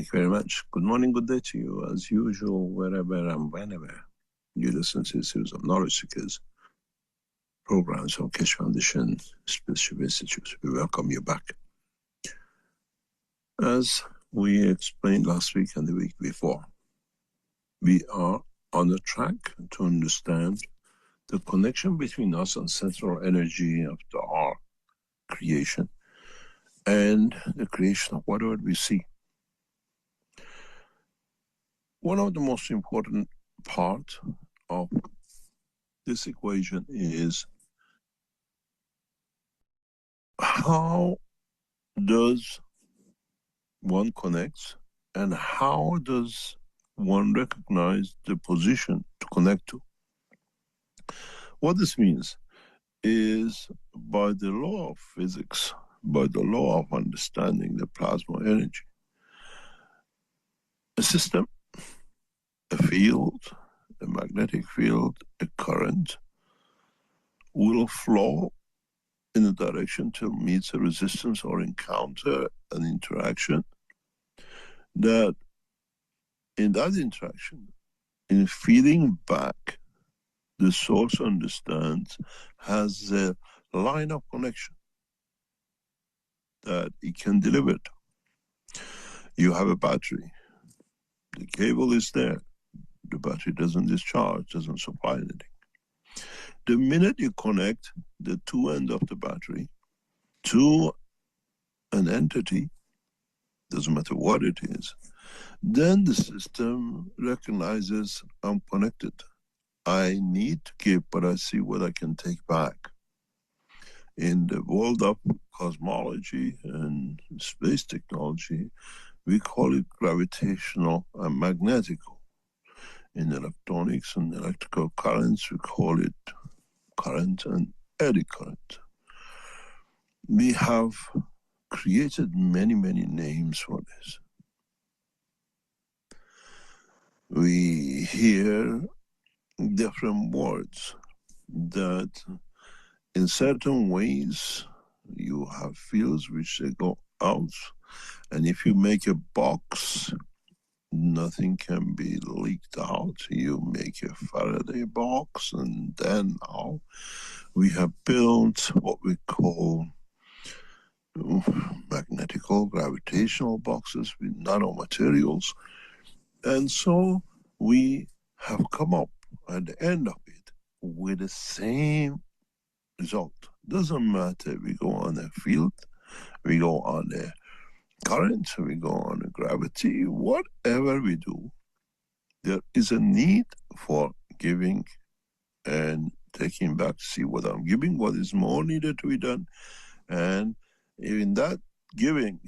Thank you very much. Good morning, good day to you, as usual, wherever and whenever you listen to this series of knowledge seekers programs on Keshe Foundation Spiritual Institute. We welcome you back. As we explained last week and the week before, we are on a track to understand the connection between us and central energy of our creation and the creation of whatever we see. One of the most important parts of this equation is how does one connect and how does one recognize the position to connect to. What this means is, by the law of physics, by the law of understanding the plasma energy, a system, a field, a magnetic field, a current will flow in a direction till it meets a resistance or encounter an interaction that in that interaction, in feeding back, the source understands has a line of connection that it can deliver to. You have a battery, the cable is there, the battery doesn't discharge, doesn't supply anything. The minute you connect the two ends of the battery to an entity, doesn't matter what it is, then the system recognizes I'm connected. I need to give, but I see what I can take back. In the world of cosmology and space technology, we call it gravitational and magnetical. In electronics and electrical currents, we call it current and eddy current. We have created many, many names for this. We hear different words that in certain ways you have fields which they go out, and if you make a box, nothing can be leaked out. You make a Faraday box, and then now we have built what we call magnetical, gravitational boxes with nanomaterials. And so we have come up at the end of it with the same result. Doesn't matter, we go on a field, we go on a current, we go on a gravity, whatever we do, there is a need for giving and taking back to see what I'm giving, what is more needed to be done. And in that giving,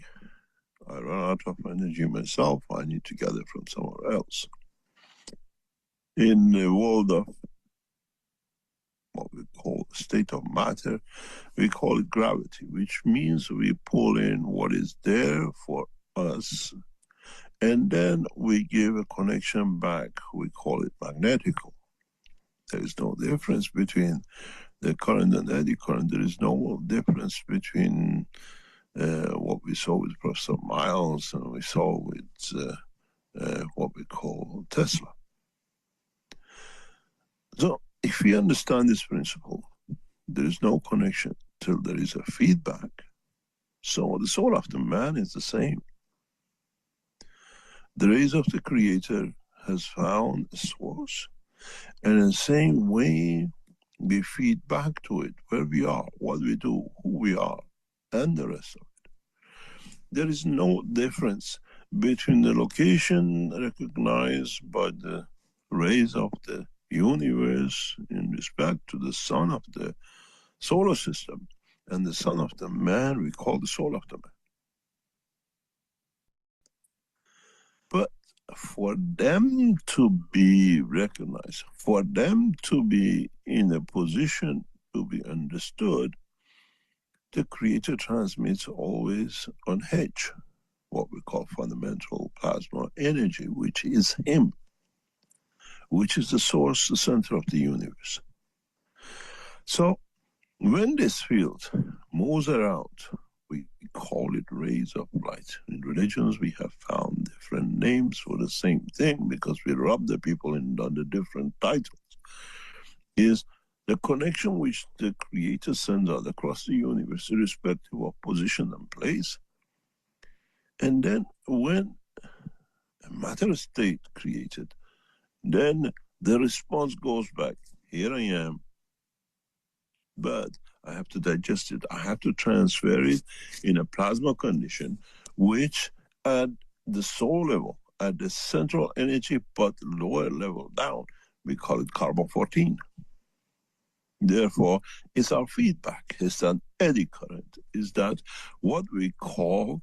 I run out of energy myself, I need to gather from somewhere else. In the world of what we call state of matter, we call it gravity, which means we pull in what is there for us, and then we give a connection back. We call it magnetical. There is no difference between the current and eddy current. There is no difference between what we saw with Professor Miles and we saw with what we call Tesla. So if we understand this principle, there is no connection till there is a feedback. So the soul of the man is the same. The rays of the Creator has found a source, and in the same way we feed back to it where we are, what we do, who we are, and the rest of it. There is no difference between the location recognized by the rays of the universe in respect to the sun of the solar system and the son of the man we call the soul of the man. But for them to be recognized, for them to be in a position to be understood, the Creator transmits always on H, what we call fundamental plasma energy, which is Him, which is the source, the center of the universe. So when this field moves around we call it rays of light. In religions, we have found different names for the same thing because we rub the people under different titles. Is the connection which the Creator sends out across the universe, irrespective of position and place. And then when a matter state created, then the response goes back, here I am, but I have to digest it. I have to transfer it in a plasma condition, which at the soul level, at the central energy, but lower level down, we call it carbon-14. Therefore, it's our feedback. It's an eddy current. Is that what we call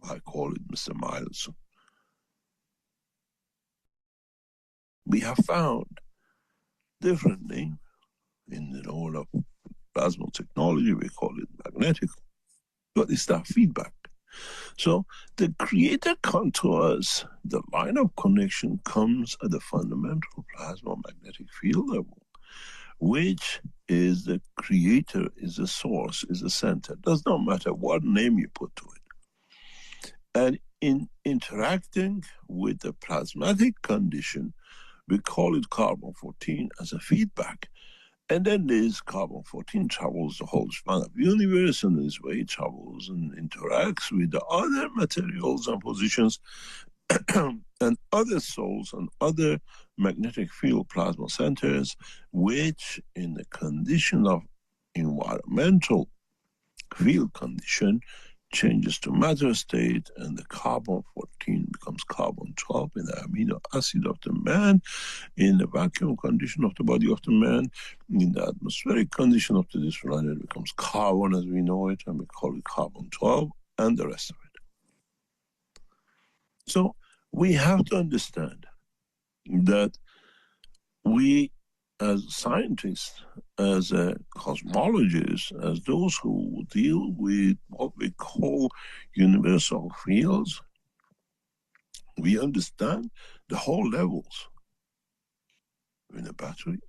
I call it Mr. Miles. We have found different names in the role of plasma technology. We call it magnetic, but it's that feedback. So the Creator contours, the line of connection comes at the fundamental plasma magnetic field level, which is the Creator, is the source, is the center. It does not matter what name you put to it. And in interacting with the plasmatic condition, we call it carbon-14 as a feedback. And then this carbon-14 travels the whole span of the universe, and this way it travels and interacts with the other materials and positions and other souls and other magnetic field plasma centers, which in the condition of environmental field condition changes to matter state, and the carbon-14 becomes carbon-12 in the amino acid of the man, in the vacuum condition of the body of the man, in the atmospheric condition of this planet, it becomes carbon as we know it, and we call it carbon-12, and the rest of it. So we have to understand that we, as scientists, as cosmologists, as those who deal with what we call universal fields, we understand the whole levels in a battery,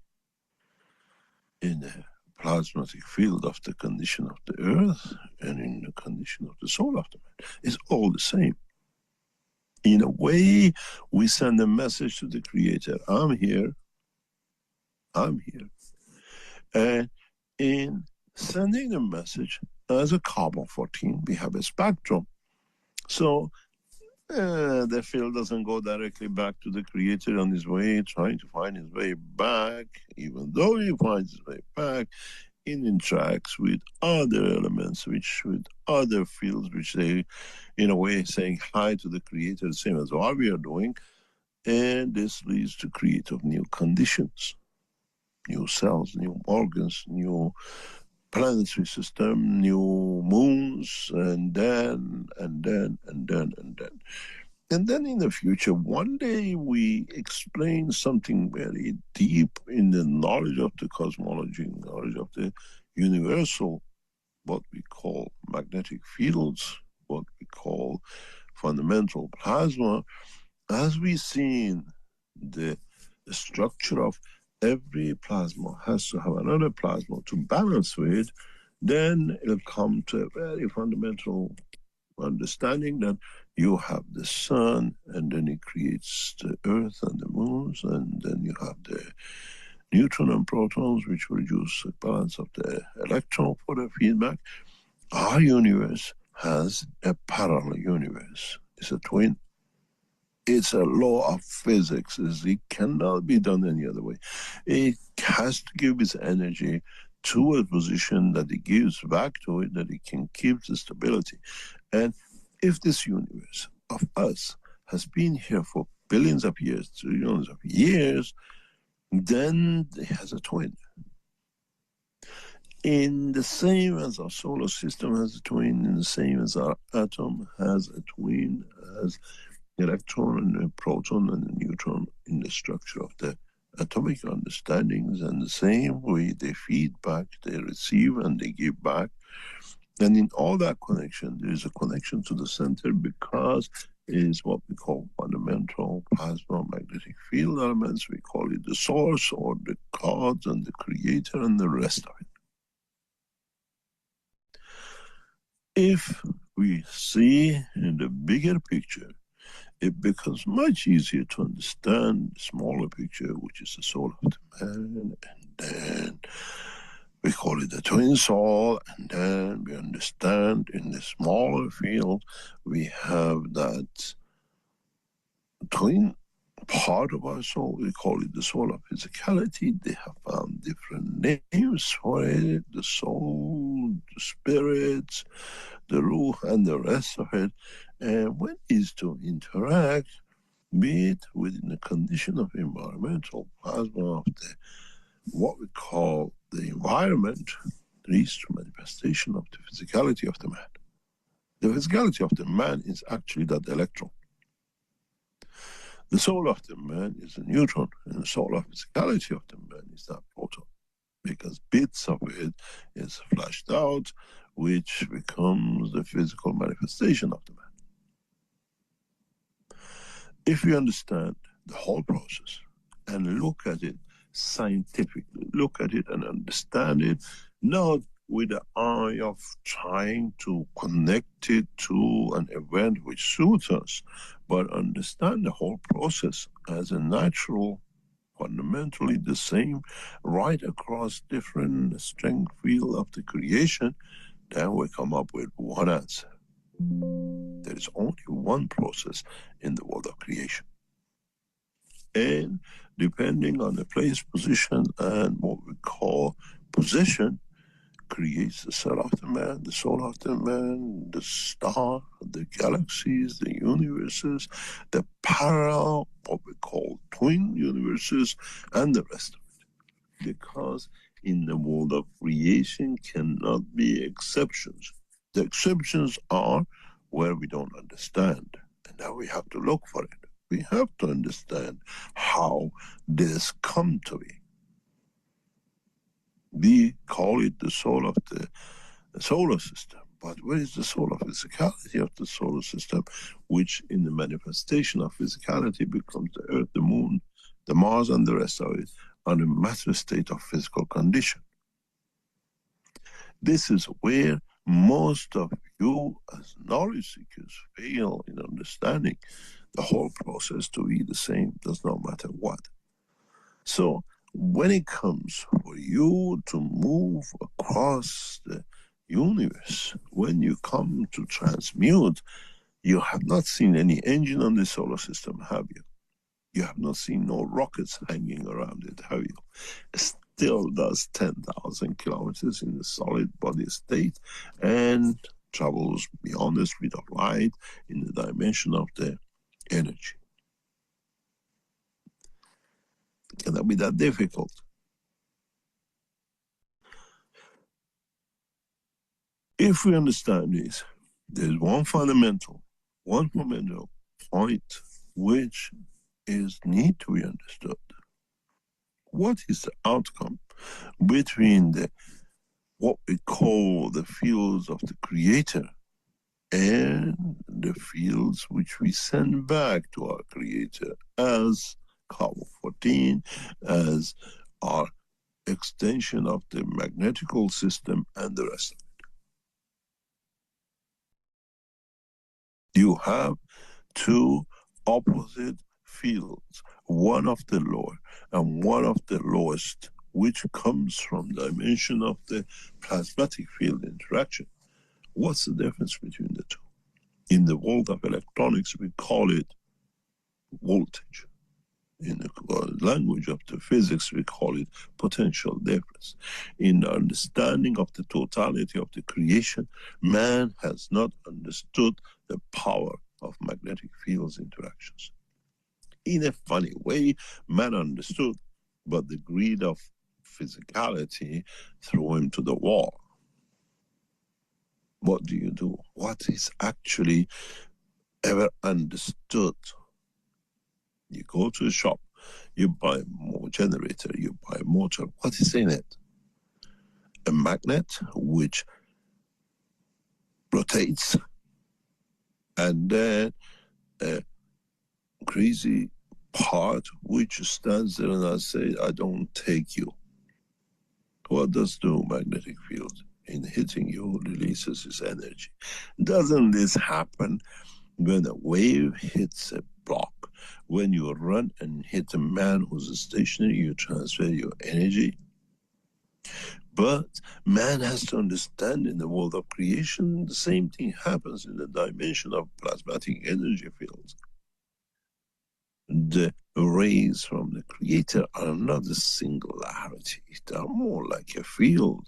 in the plasmatic field of the condition of the earth, and in the condition of the soul of the man. It's all the same. In a way, we send a message to the Creator, I'm here, I'm here. And in sending a message as a carbon-14, we have a spectrum. So the field doesn't go directly back to the Creator on his way, trying to find his way back. Even though he finds his way back, it interacts with other elements, with other fields, which they, in a way, saying hi to the Creator, the same as what we are doing. And this leads to create of new conditions. New cells, new organs, new planetary system, new moons, and then. And then in the future, one day we explain something very deep in the knowledge of the cosmology, knowledge of the universal, what we call magnetic fields, what we call fundamental plasma, as we see in the structure of every plasma has to have another plasma to balance with, then it'll come to a very fundamental understanding that you have the sun, and then it creates the earth and the moons, and then you have the neutron and protons, which produce a balance of the electron for the feedback. Our universe has a parallel universe. It's a twin. It's a law of physics. It cannot be done any other way. It has to give its energy to a position that it gives back to it, that it can keep the stability. And if this universe of us has been here for billions of years, trillions of years, then it has a twin. In the same as our solar system has a twin, in the same as our atom has a twin, as electron and a proton and a neutron in the structure of the atomic understandings, and the same way they feed back, they receive and they give back. And in all that connection, there is a connection to the center, because it is what we call fundamental plasma magnetic field elements. We call it the source or the gods and the Creator and the rest of it. If we see in the bigger picture, it becomes much easier to understand the smaller picture, which is the soul of the man, and then we call it the twin soul, and then we understand in the smaller field we have that twin part of our soul, we call it the soul of physicality. They have found different names for it, the soul, the spirits, the ruh, and the rest of it. And when is to interact, be it within the condition of environmental plasma of the, what we call the environment, leads to manifestation of the physicality of the man. The physicality of the man is actually that electron. The soul of the man is a neutron, and the soul of physicality of the man is that proton, because bits of it is flashed out, which becomes the physical manifestation of the man. If we understand the whole process and look at it scientifically, look at it and understand it, not with the eye of trying to connect it to an event which suits us, but understand the whole process as a natural, fundamentally the same, right across different strength field of the creation, then we come up with one answer. There is only one process in the world of creation. And depending on the place, position, and what we call position, creates the cell of the man, the soul of the man, the star, the galaxies, the universes, the parallel, what we call twin universes, and the rest of it. Because in the world of creation cannot be exceptions. The exceptions are where we don't understand, and now we have to look for it. We have to understand how this come to be. We call it the soul of the solar system, but where is the soul of physicality of the solar system, which in the manifestation of physicality becomes the Earth, the Moon, the Mars, and the rest of it, on a matter state of physical condition. This is where most of you as knowledge seekers fail in understanding the whole process to be the same, does not matter what. So when it comes for you to move across the universe, when you come to transmute, you have not seen any engine on the solar system, have you? You have not seen no rockets hanging around it, have you? It still does 10,000 kilometers in the solid body state and travels beyond the speed of light in the dimension of the energy. Can that be that difficult? If we understand this, there's one fundamental point which is need to be understood. What is the outcome between the what we call the fields of the creator and the fields which we send back to our creator as carbon-14, as our extension of the magnetical system and the rest of it? You have two opposite fields, one of the lower and one of the lowest, which comes from the dimension of the plasmatic field interaction. What's the difference between the two? In the world of electronics, we call it voltage. In the language of the physics, we call it potential difference. In the understanding of the totality of the creation, man has not understood the power of magnetic fields interactions. In a funny way, man understood, but the greed of physicality threw him to the wall. What do you do? What is actually ever understood? You go to a shop, you buy a generator, you buy a motor. What is in it? A magnet which rotates, and then a crazy part which stands there and I say, I don't take you. What does the magnetic field? in hitting you releases its energy. Doesn't this happen when a wave hits a block? When you run and hit a man who's stationary, you transfer your energy. But man has to understand in the world of creation, the same thing happens in the dimension of plasmatic energy fields. The rays from the Creator are not a singularity, they are more like a field.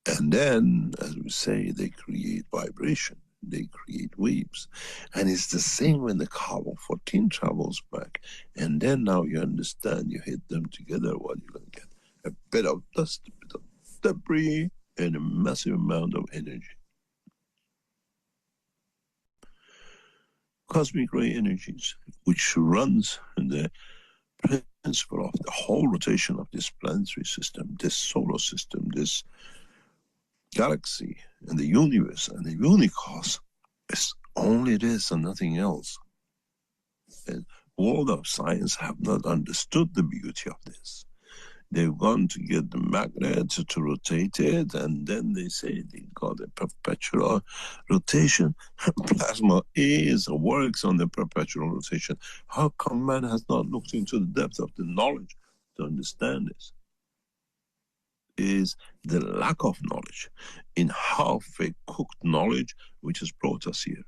And then, as we say, they create vibration, they create waves. And it's the same when the carbon-14 travels back. And then now you understand, you hit them together, what you're going to get? A bit of dust, a bit of debris, and a massive amount of energy. Cosmic ray energies, which runs in the principle of the whole rotation of this planetary system, this solar system, this galaxy, and the universe, and the universe, is only this and nothing else. And world of science have not understood the beauty of this. They've gone to get the magnet to rotate it, and then they say they got a perpetual rotation. Plasma works on the perpetual rotation. How come man has not looked into the depth of the knowledge to understand this? Is the lack of knowledge in half-cooked knowledge which has brought us here.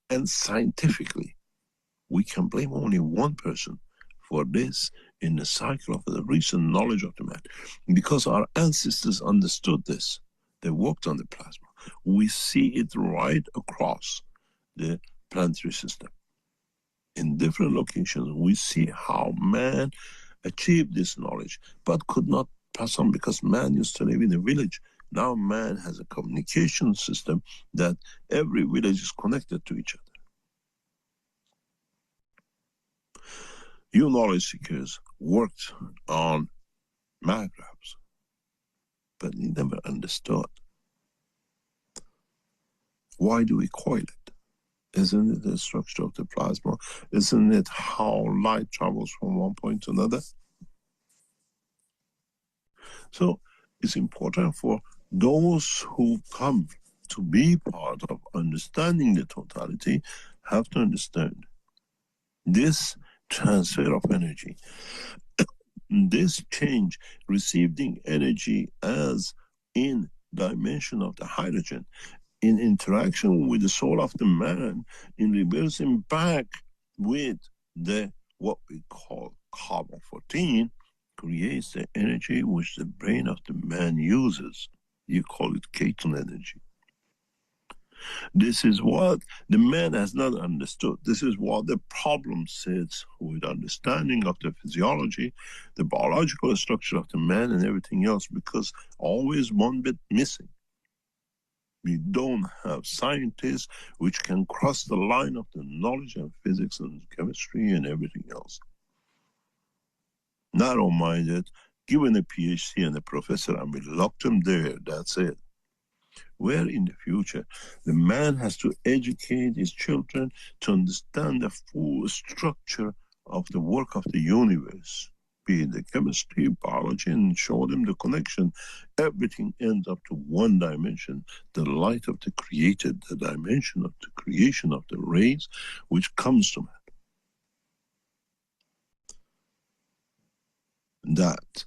And scientifically, we can blame only one person for this in the cycle of the recent knowledge of the man. Because our ancestors understood this. They worked on the plasma. We see it right across the planetary system. In different locations, we see how man achieved this knowledge, but could not pass on because man used to live in a village. Now man has a communication system that every village is connected to each other. You knowledge seekers worked on magnetographs, but he never understood. Why do we coil it? Isn't it the structure of the plasma? Isn't it how light travels from one point to another? So it's important for those who come to be part of understanding the totality, have to understand this transfer of energy, this change, receiving energy as in dimension of the hydrogen, in interaction with the soul of the man, in reversing back with the what we call carbon-14, creates the energy which the brain of the man uses. You call it Keton energy. This is what the man has not understood. This is what the problem sits with understanding of the physiology, the biological structure of the man and everything else, because always one bit missing. We don't have scientists which can cross the line of the knowledge of physics and chemistry and everything else. Narrow-minded, given a PhD and a professor, and we locked them there, that's it. Where in the future, the man has to educate his children to understand the full structure of the work of the universe, be it the chemistry, biology, and show them the connection. Everything ends up to one dimension, the light of the created, the dimension of the creation of the rays, which comes to man. That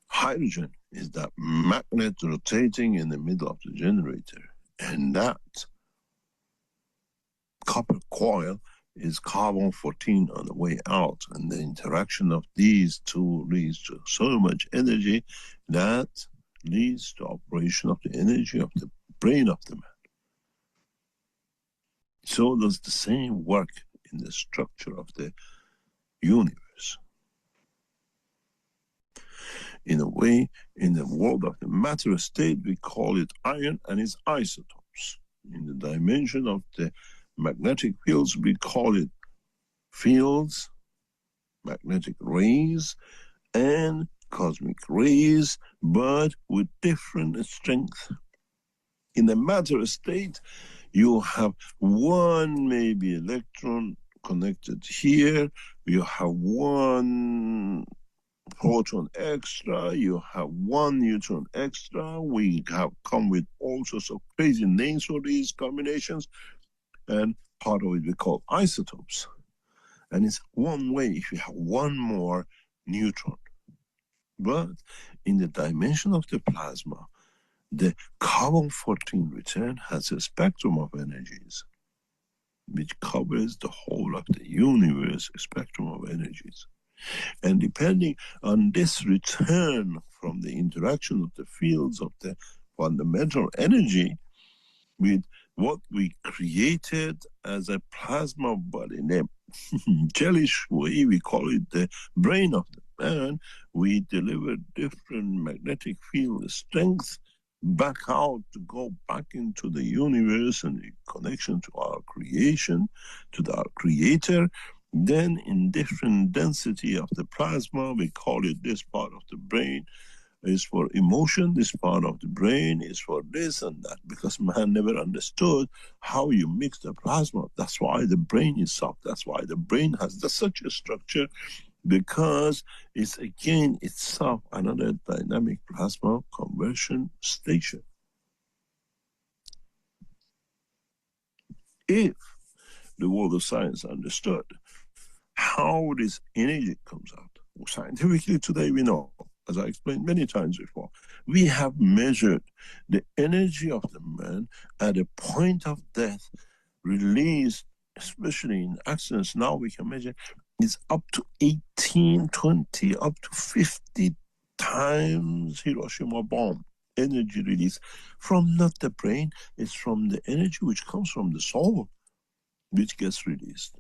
hydrogen is that magnet rotating in the middle of the generator, and that copper coil is carbon-14 on the way out, and the interaction of these two leads to so much energy that leads to operation of the energy of the brain of the man. So does the same work in the structure of the universe. In a way, in the world of the matter state, we call it iron and its isotopes. In the dimension of the magnetic fields, we call it fields, magnetic rays, and cosmic rays, but with different strength. In the matter state, you have one maybe electron connected here, you have one proton extra, you have 1 neutron extra. We have come with all sorts of crazy names for these combinations, and part of it we call isotopes. And it's one way if you have 1 more neutron. But in the dimension of the plasma, the carbon-14 return has a spectrum of energies which covers the whole of the universe spectrum of energies. And depending on this return from the interaction of the fields of the fundamental energy with what we created as a plasma body, in a jellish way, we call it the brain of the man, we deliver different magnetic field strength back out to go back into the universe and in connection to our creation, to our creator. Then in different density of the plasma, we call it this part of the brain is for emotion, this part of the brain is for this and that, because man never understood how you mix the plasma. That's why the brain is soft. That's why the brain has such a structure, because it's again itself another dynamic plasma conversion station. If the world of science understood how this energy comes out, scientifically today we know, as I explained many times before, we have measured the energy of the man at a point of death, released, especially in accidents. Now we can measure it's up to 18, 20, up to 50 times Hiroshima bomb energy release from not the brain, it's from the energy which comes from the soul, which gets released.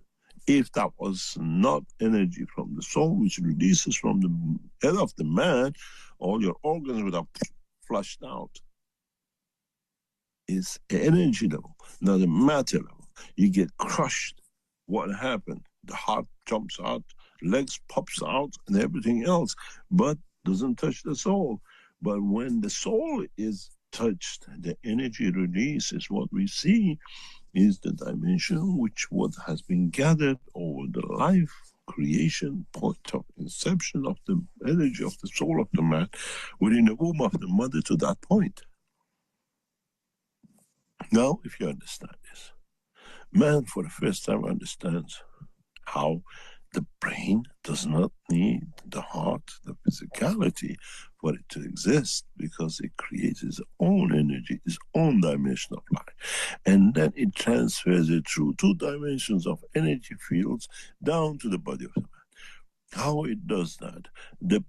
If that was not energy from the soul, which releases from the head of the man, all your organs would have flushed out. It's energy level, not a matter level. You get crushed. What happened? The heart jumps out, legs pops out, and everything else, but doesn't touch the soul. But when the soul is touched, the energy release is what we see is the dimension which what has been gathered over the life creation point of inception of the energy of the soul of the man within the womb of the mother to that point. Now, if you understand this, man for the first time understands how the brain does not need the heart, the physicality for it to exist, because it creates its own energy, its own dimension of life. And then it transfers it through 2 dimensions of energy fields down to the body of the man. How it does that? The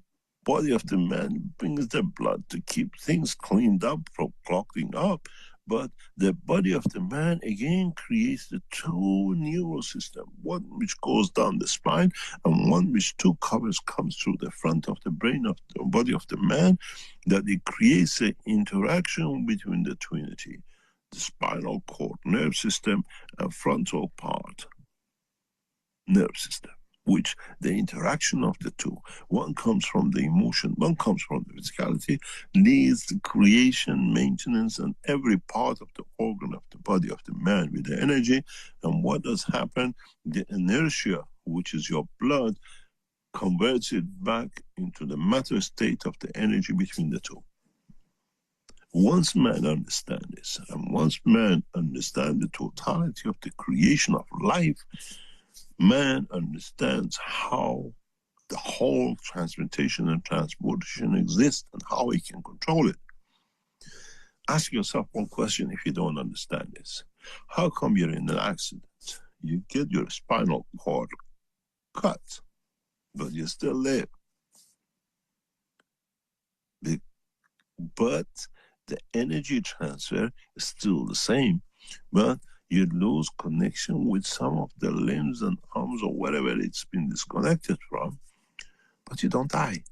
body of the man brings the blood to keep things cleaned up from clogging up, but the body of the man again creates the 2 neural systems, one which goes down the spine and one which 2 comes through the front of the brain of the body of the man, that it creates an interaction between the trinity, the spinal cord nerve system and frontal part nerve system, which the interaction of the 2, one comes from the emotion, one comes from the physicality, leads to creation, maintenance, and every part of the organ of the body of the man with the energy. And what does happen? The inertia, which is your blood, converts it back into the matter state of the energy between the 2. Once man understands this, and once man understands the totality of the creation of life, man understands how the whole transmutation and transportation exists and how he can control it. Ask yourself one question if you don't understand this. How come you're in an accident? You get your spinal cord cut, but you still live. But the energy transfer is still the same, but you lose connection with some of the limbs and arms or whatever it's been disconnected from, but you don't die,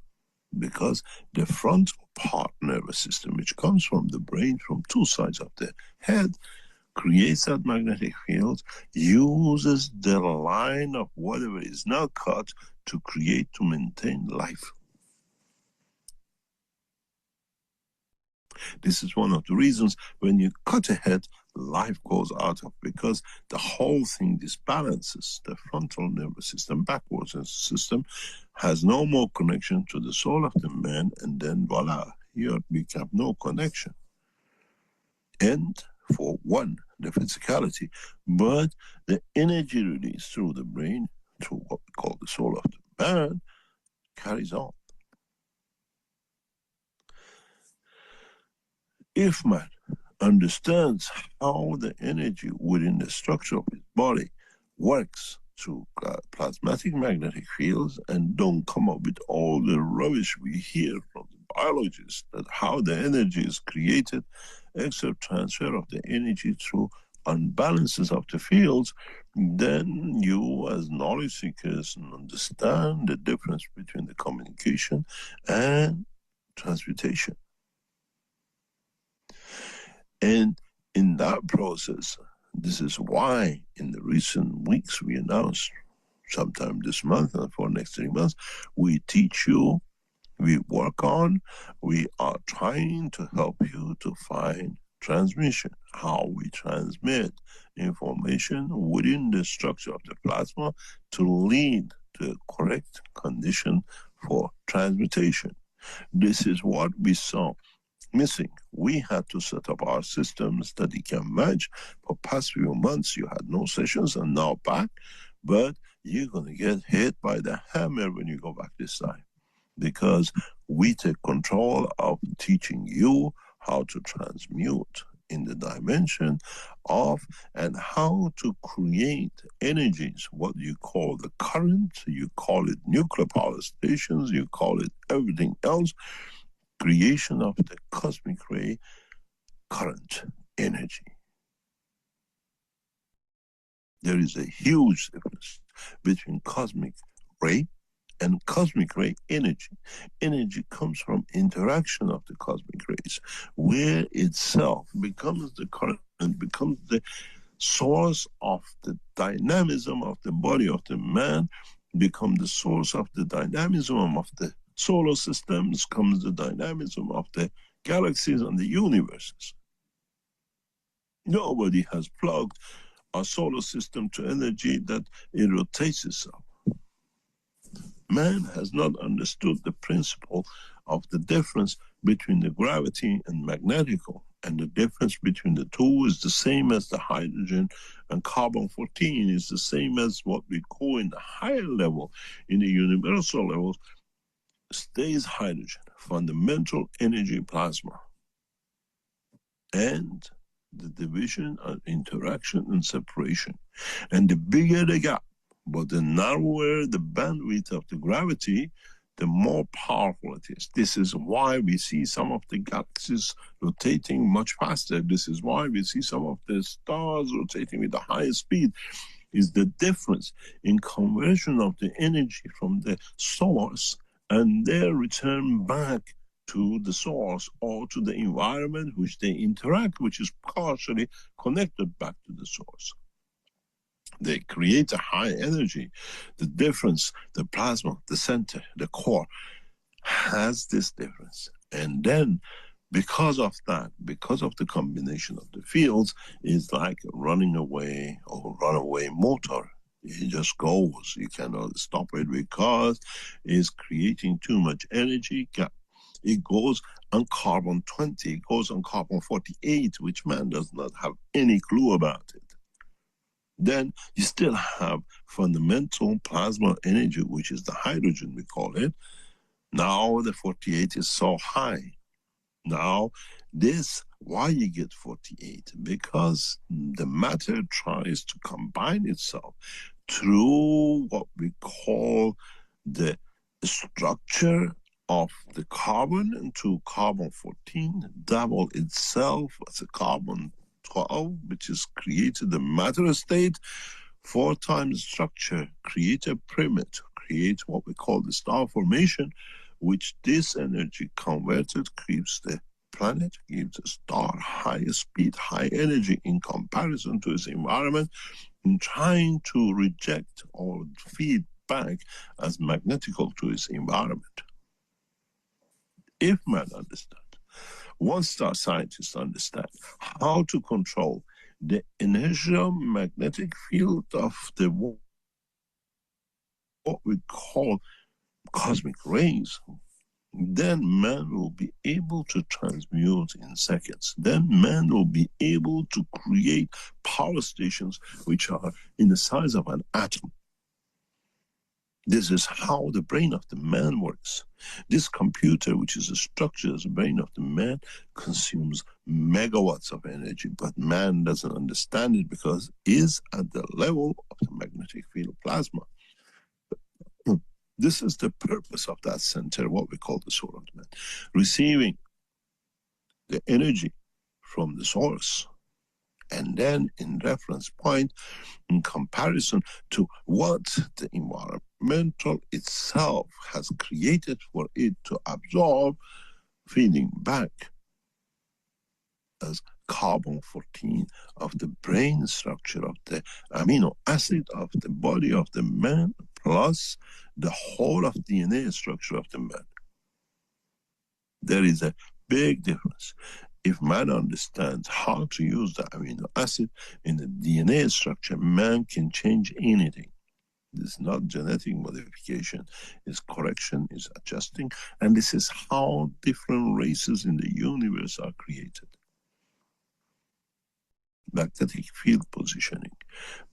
because the frontal part nervous system, which comes from the brain from 2 sides of the head, creates that magnetic field, uses the line of whatever is now cut to create, to maintain life. This is one of the reasons when you cut a head, life goes out of, because the whole thing disbalances the frontal nervous system backwards in the system, has no more connection to the soul of the man, and then voila, here we have no connection. And for one, the physicality, but the energy released through the brain, through what we call the soul of the man, carries on. If man understands how the energy within the structure of his body works through plasmatic magnetic fields, and don't come up with all the rubbish we hear from the biologists that how the energy is created, except transfer of the energy through unbalances of the fields, then you as knowledge seekers understand the difference between the communication and transmutation. And in that process, this is why in the recent weeks we announced, sometime this month and for the next 3 months, we teach you, we work on, we are trying to help you to find transmission, how we transmit information within the structure of the plasma to lead to a correct condition for transmutation. This is what we saw missing. We had to set up our systems that it can match. For past few months you had no sessions, and now back, but you're going to get hit by the hammer when you go back this time, because we take control of teaching you how to transmute in the dimension of, and how to create energies, what you call the current, you call it nuclear power stations, you call it everything else, creation of the cosmic ray current energy. There is a huge difference between cosmic ray and cosmic ray energy. Energy comes from interaction of the cosmic rays, where itself becomes the current and becomes the source of the dynamism of the body of the man, become the source of the dynamism of the solar systems, comes the dynamism of the galaxies and the universes. Nobody has plugged our solar system to energy that it rotates itself. Man has not understood the principle of the difference between the gravity and magnetical, and the difference between the two is the same as the hydrogen and carbon-14 is the same as what we call in the higher level, in the universal levels, stays hydrogen, fundamental energy plasma. And the division and interaction and separation. And the bigger the gap, but the narrower the bandwidth of the gravity, the more powerful it is. This is why we see some of the galaxies rotating much faster. This is why we see some of the stars rotating with the highest speed. Is the difference in conversion of the energy from the source and their return back to the source or to the environment which they interact, which is partially connected back to the source. They create a high energy. The difference, the plasma, the center, the core, has this difference. And then, because of that, because of the combination of the fields, it's like running away or runaway motor. It just goes. You cannot stop it because it's creating too much energy gap. It goes on carbon-20, it goes on carbon-48, which man does not have any clue about it. Then you still have fundamental plasma energy, which is the hydrogen, we call it. Now the 48 is so high. Now this, why you get 48? Because the matter tries to combine itself through what we call the structure of the carbon into carbon-14, double itself as a carbon-12, which is created the matter state, 4 times structure, create a pyramid, create what we call the star formation, which this energy converted gives the planet, gives the star higher speed, high energy in comparison to its environment, in trying to reject or feed back as magnetical to its environment. If man understands, once our scientists understand how to control the inertial magnetic field of the what we call cosmic rays, then man will be able to transmute in seconds. Then man will be able to create power stations which are in the size of an atom. This is how the brain of the man works. This computer, which is a structure as the brain of the man, consumes megawatts of energy, but man doesn't understand it because it is at the level of the magnetic field plasma. This is the purpose of that center, what we call the soul of the man. Receiving the energy from the source, and then in reference point, in comparison to what the environmental itself has created for it to absorb, feeding back as carbon-14 of the brain structure of the amino acid of the body of the man, plus the whole of DNA structure of the man. There is a big difference. If man understands how to use the amino acid in the DNA structure, man can change anything. This is not genetic modification, it's correction, it's adjusting, and this is how different races in the universe are created. Magnetic field positioning,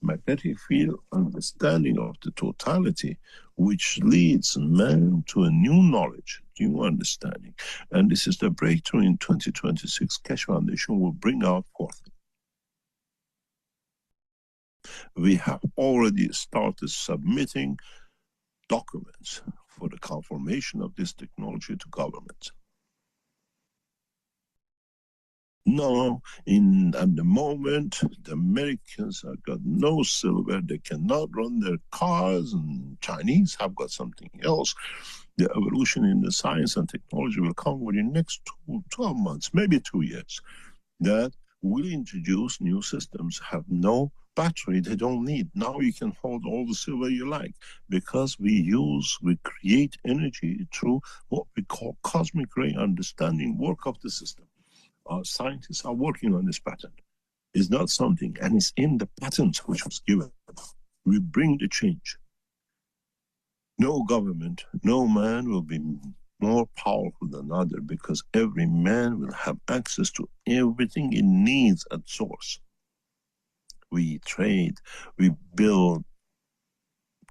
magnetic field understanding of the totality, which leads man to a new knowledge, new understanding. And this is the breakthrough in 2026 Keshe Foundation will bring out forth. We have already started submitting documents for the confirmation of this technology to governments. No, at the moment, the Americans have got no silver, they cannot run their cars, and Chinese have got something else. The evolution in the science and technology will come within the next 12 months, maybe 2 years, that will introduce new systems, have no battery, they don't need. Now you can hold all the silver you like, because we create energy through what we call cosmic ray understanding, work of the system. Our scientists are working on this pattern. It's not something, and it's in the patent which was given. We bring the change. No government, no man will be more powerful than other, because every man will have access to everything it needs at source. We trade, we build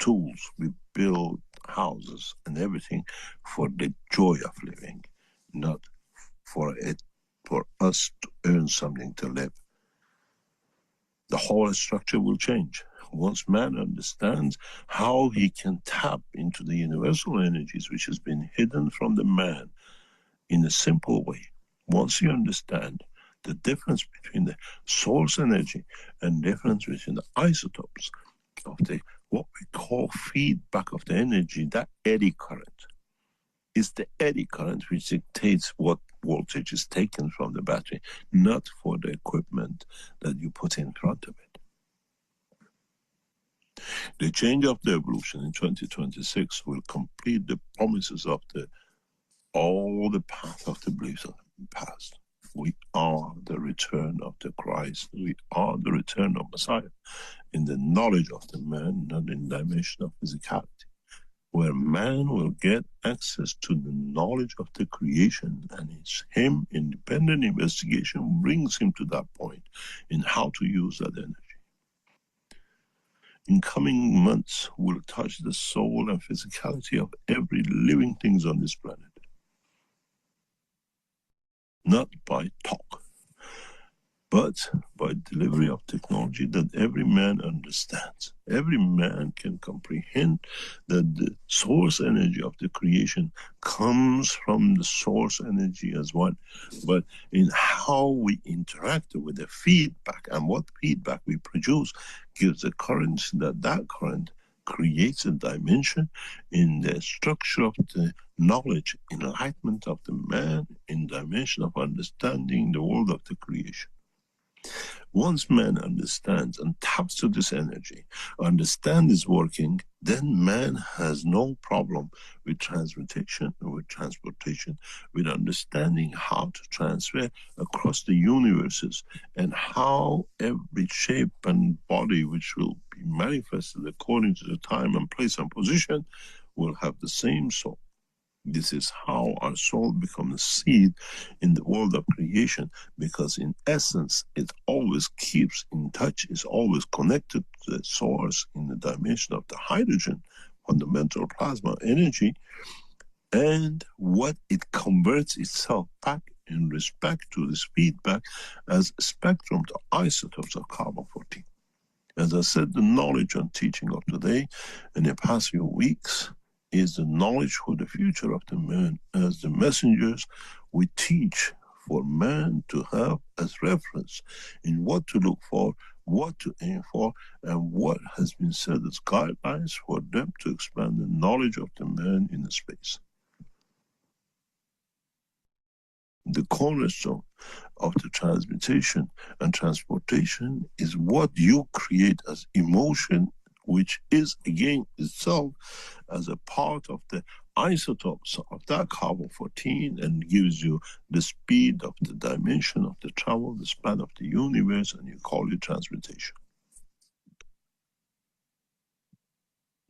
tools, we build houses and everything for the joy of living, not for us to earn something to live. The whole structure will change. Once man understands how he can tap into the universal energies which has been hidden from the man in a simple way. Once you understand the difference between the source energy and difference between the isotopes of the what we call feedback of the energy, that eddy current is the eddy current which dictates what voltage is taken from the battery, not for the equipment that you put in front of it. The change of the evolution in 2026 will complete the promises of all the path of the beliefs of the past. We are the return of the Christ. We are the return of Messiah in the knowledge of the man, not in the dimension of physicality, where man will get access to the knowledge of the creation, and it's him, independent investigation brings him to that point in how to use that energy. In coming months, we'll touch the soul and physicality of every living thing on this planet. Not by talk, but by delivery of technology that every man understands. Every man can comprehend that the source energy of the creation comes from the source energy as one. But in how we interact with the feedback and what feedback we produce gives a current, that current creates a dimension in the structure of the knowledge, enlightenment of the man, in dimension of understanding the world of the creation. Once man understands and taps to this energy, understand is working, then man has no problem with transmutation, with transportation, with understanding how to transfer across the universes, and how every shape and body which will be manifested according to the time and place and position will have the same soul. This is how our soul becomes a seed in the world of creation, because in essence, it always keeps in touch, is always connected to the source in the dimension of the hydrogen, fundamental plasma energy, and what it converts itself back in respect to this feedback as a spectrum to isotopes of carbon-14. As I said, the knowledge and teaching of today and the past few weeks is the knowledge for the future of the man. As the messengers, we teach for man to have as reference in what to look for, what to aim for, and what has been said as guidelines for them to expand the knowledge of the man in the space. The cornerstone of the transmutation and transportation is what you create as emotion, which is again itself as a part of the isotopes of that carbon-14, and gives you the speed of the dimension of the travel, the span of the universe, and you call it transmutation.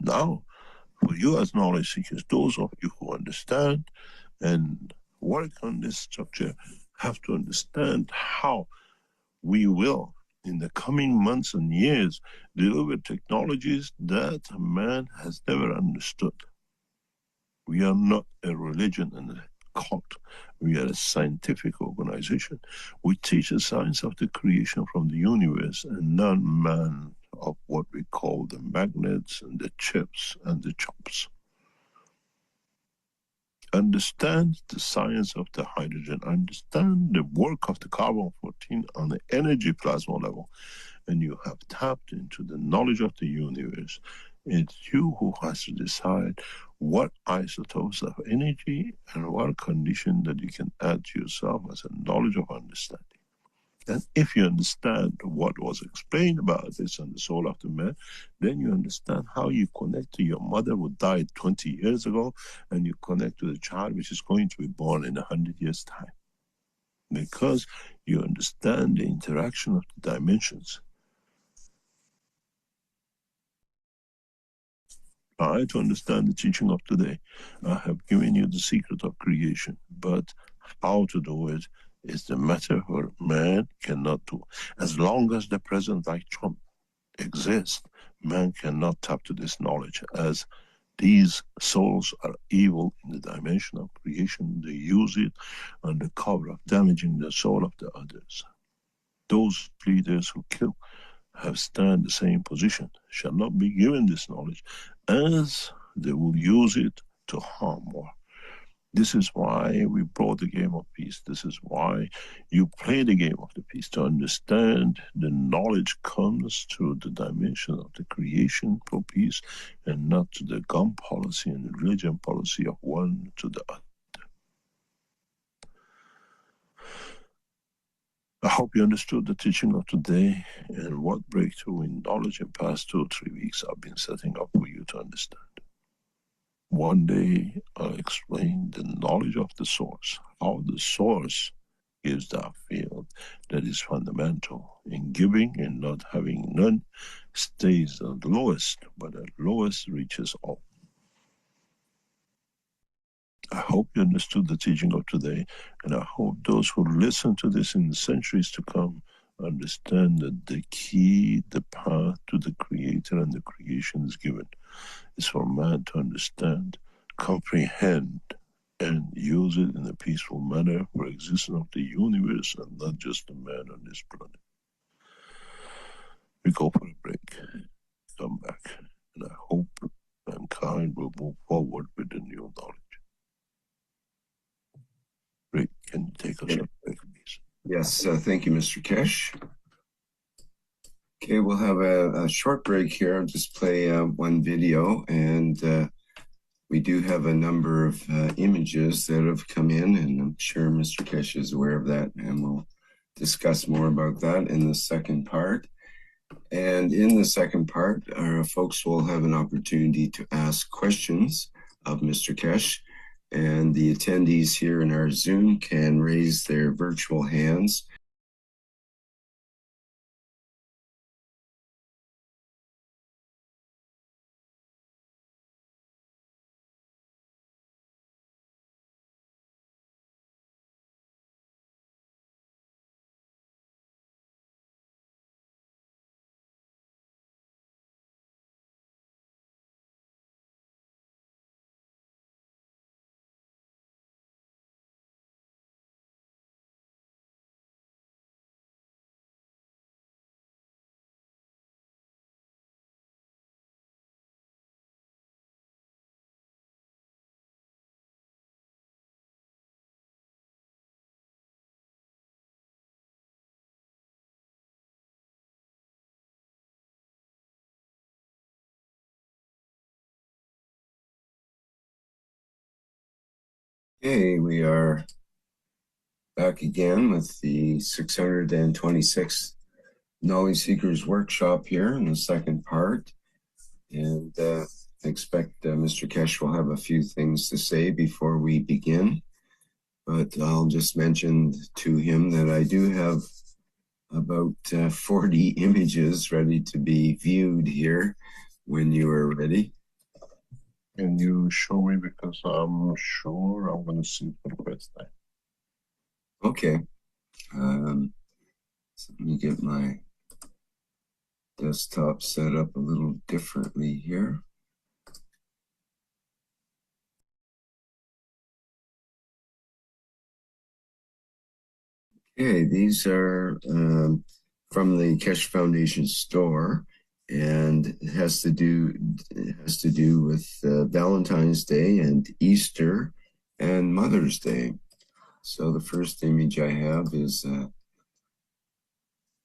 Now, for you as knowledge seekers, those of you who understand and work on this structure have to understand how we will, in the coming months and years, deliver technologies that man has never understood. We are not a religion and a cult. We are a scientific organization. We teach the science of the creation from the universe, and not man of what we call the magnets and the chips and the chops. Understand the science of the hydrogen, understand the work of the carbon-14 on the energy plasma level, and you have tapped into the knowledge of the universe. It's you who has to decide what isotopes of energy and what condition that you can add to yourself as a knowledge of understanding. And if you understand what was explained about this and the soul of the man, then you understand how you connect to your mother who died 20 years ago, and you connect to the child which is going to be born in 100 years' time. Because you understand the interaction of the dimensions. Try to understand the teaching of today. I have given you the secret of creation, but how to do it is the matter where man cannot do. As long as the president like Trump exists, man cannot tap to this knowledge, as these souls are evil in the dimension of creation. They use it under cover of damaging the soul of the others. Those leaders who kill have stand the same position shall not be given this knowledge, as they will use it to harm more. This is why we brought the game of peace. This is why you play the game of the peace, to understand the knowledge comes through the dimension of the creation for peace, and not to the gun policy and the religion policy of one to the other. I hope you understood the teaching of today and what breakthrough in knowledge in past 2 or 3 weeks I've been setting up for you to understand. One day I'll explain the knowledge of the source, how the source gives that field that is fundamental in giving and not having none, stays at the lowest, but at lowest reaches all. I hope you understood the teaching of today, and I hope those who listen to this in the centuries to come understand that the key, the path to the Creator and the creation is given. It's for man to understand, comprehend, and use it in a peaceful manner for existence of the universe and not just the man on this planet. We go for a break, come back, and I hope mankind will move forward with the new knowledge. Rick, can you take us up, please? Yes, thank you, Mr. Kesh. Okay, we'll have a short break here. I'll just play one video, and we do have a number of images that have come in, and I'm sure Mr. Kesh is aware of that, and we'll discuss more about that in the second part. And in the second part, our folks will have an opportunity to ask questions of Mr. Kesh, and the attendees here in our Zoom can raise their virtual hands Okay, we are back again with the 626th Knowledge Seekers Workshop here in the second part. And I expect Mr. Kesh will have a few things to say before we begin. But I'll just mention to him that I do have about 40 images ready to be viewed here when you are ready. Can you show me, because I'm sure I'm going to see it for the first time. Okay. So let me get my desktop set up a little differently here. Okay, these are from the Kesh Foundation store, and it has to do with Valentine's Day and Easter and Mother's Day. So the first image I have is a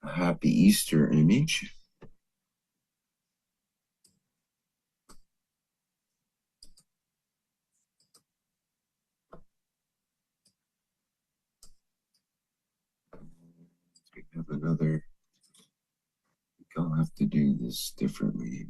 Happy Easter image. We have another. I'll have to do this differently.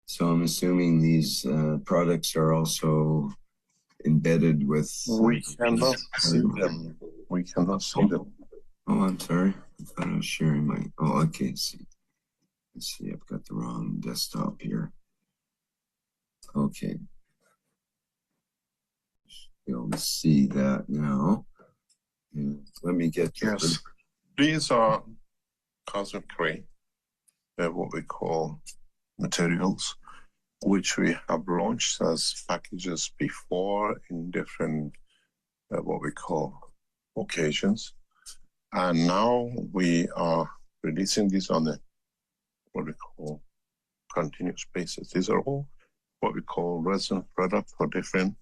So I'm assuming these products are also embedded with. We cannot see them. We cannot see them. Oh, I'm sorry. I thought I was sharing my. Oh, okay. See. Let's see. I've got the wrong desktop here. Okay. You'll be able to see that now. And let me get. Yes. These are cosmic ray, what we call materials, which we have launched as packages before in different what we call occasions. And now we are releasing these on a what we call continuous basis. These are all what we call resin product for different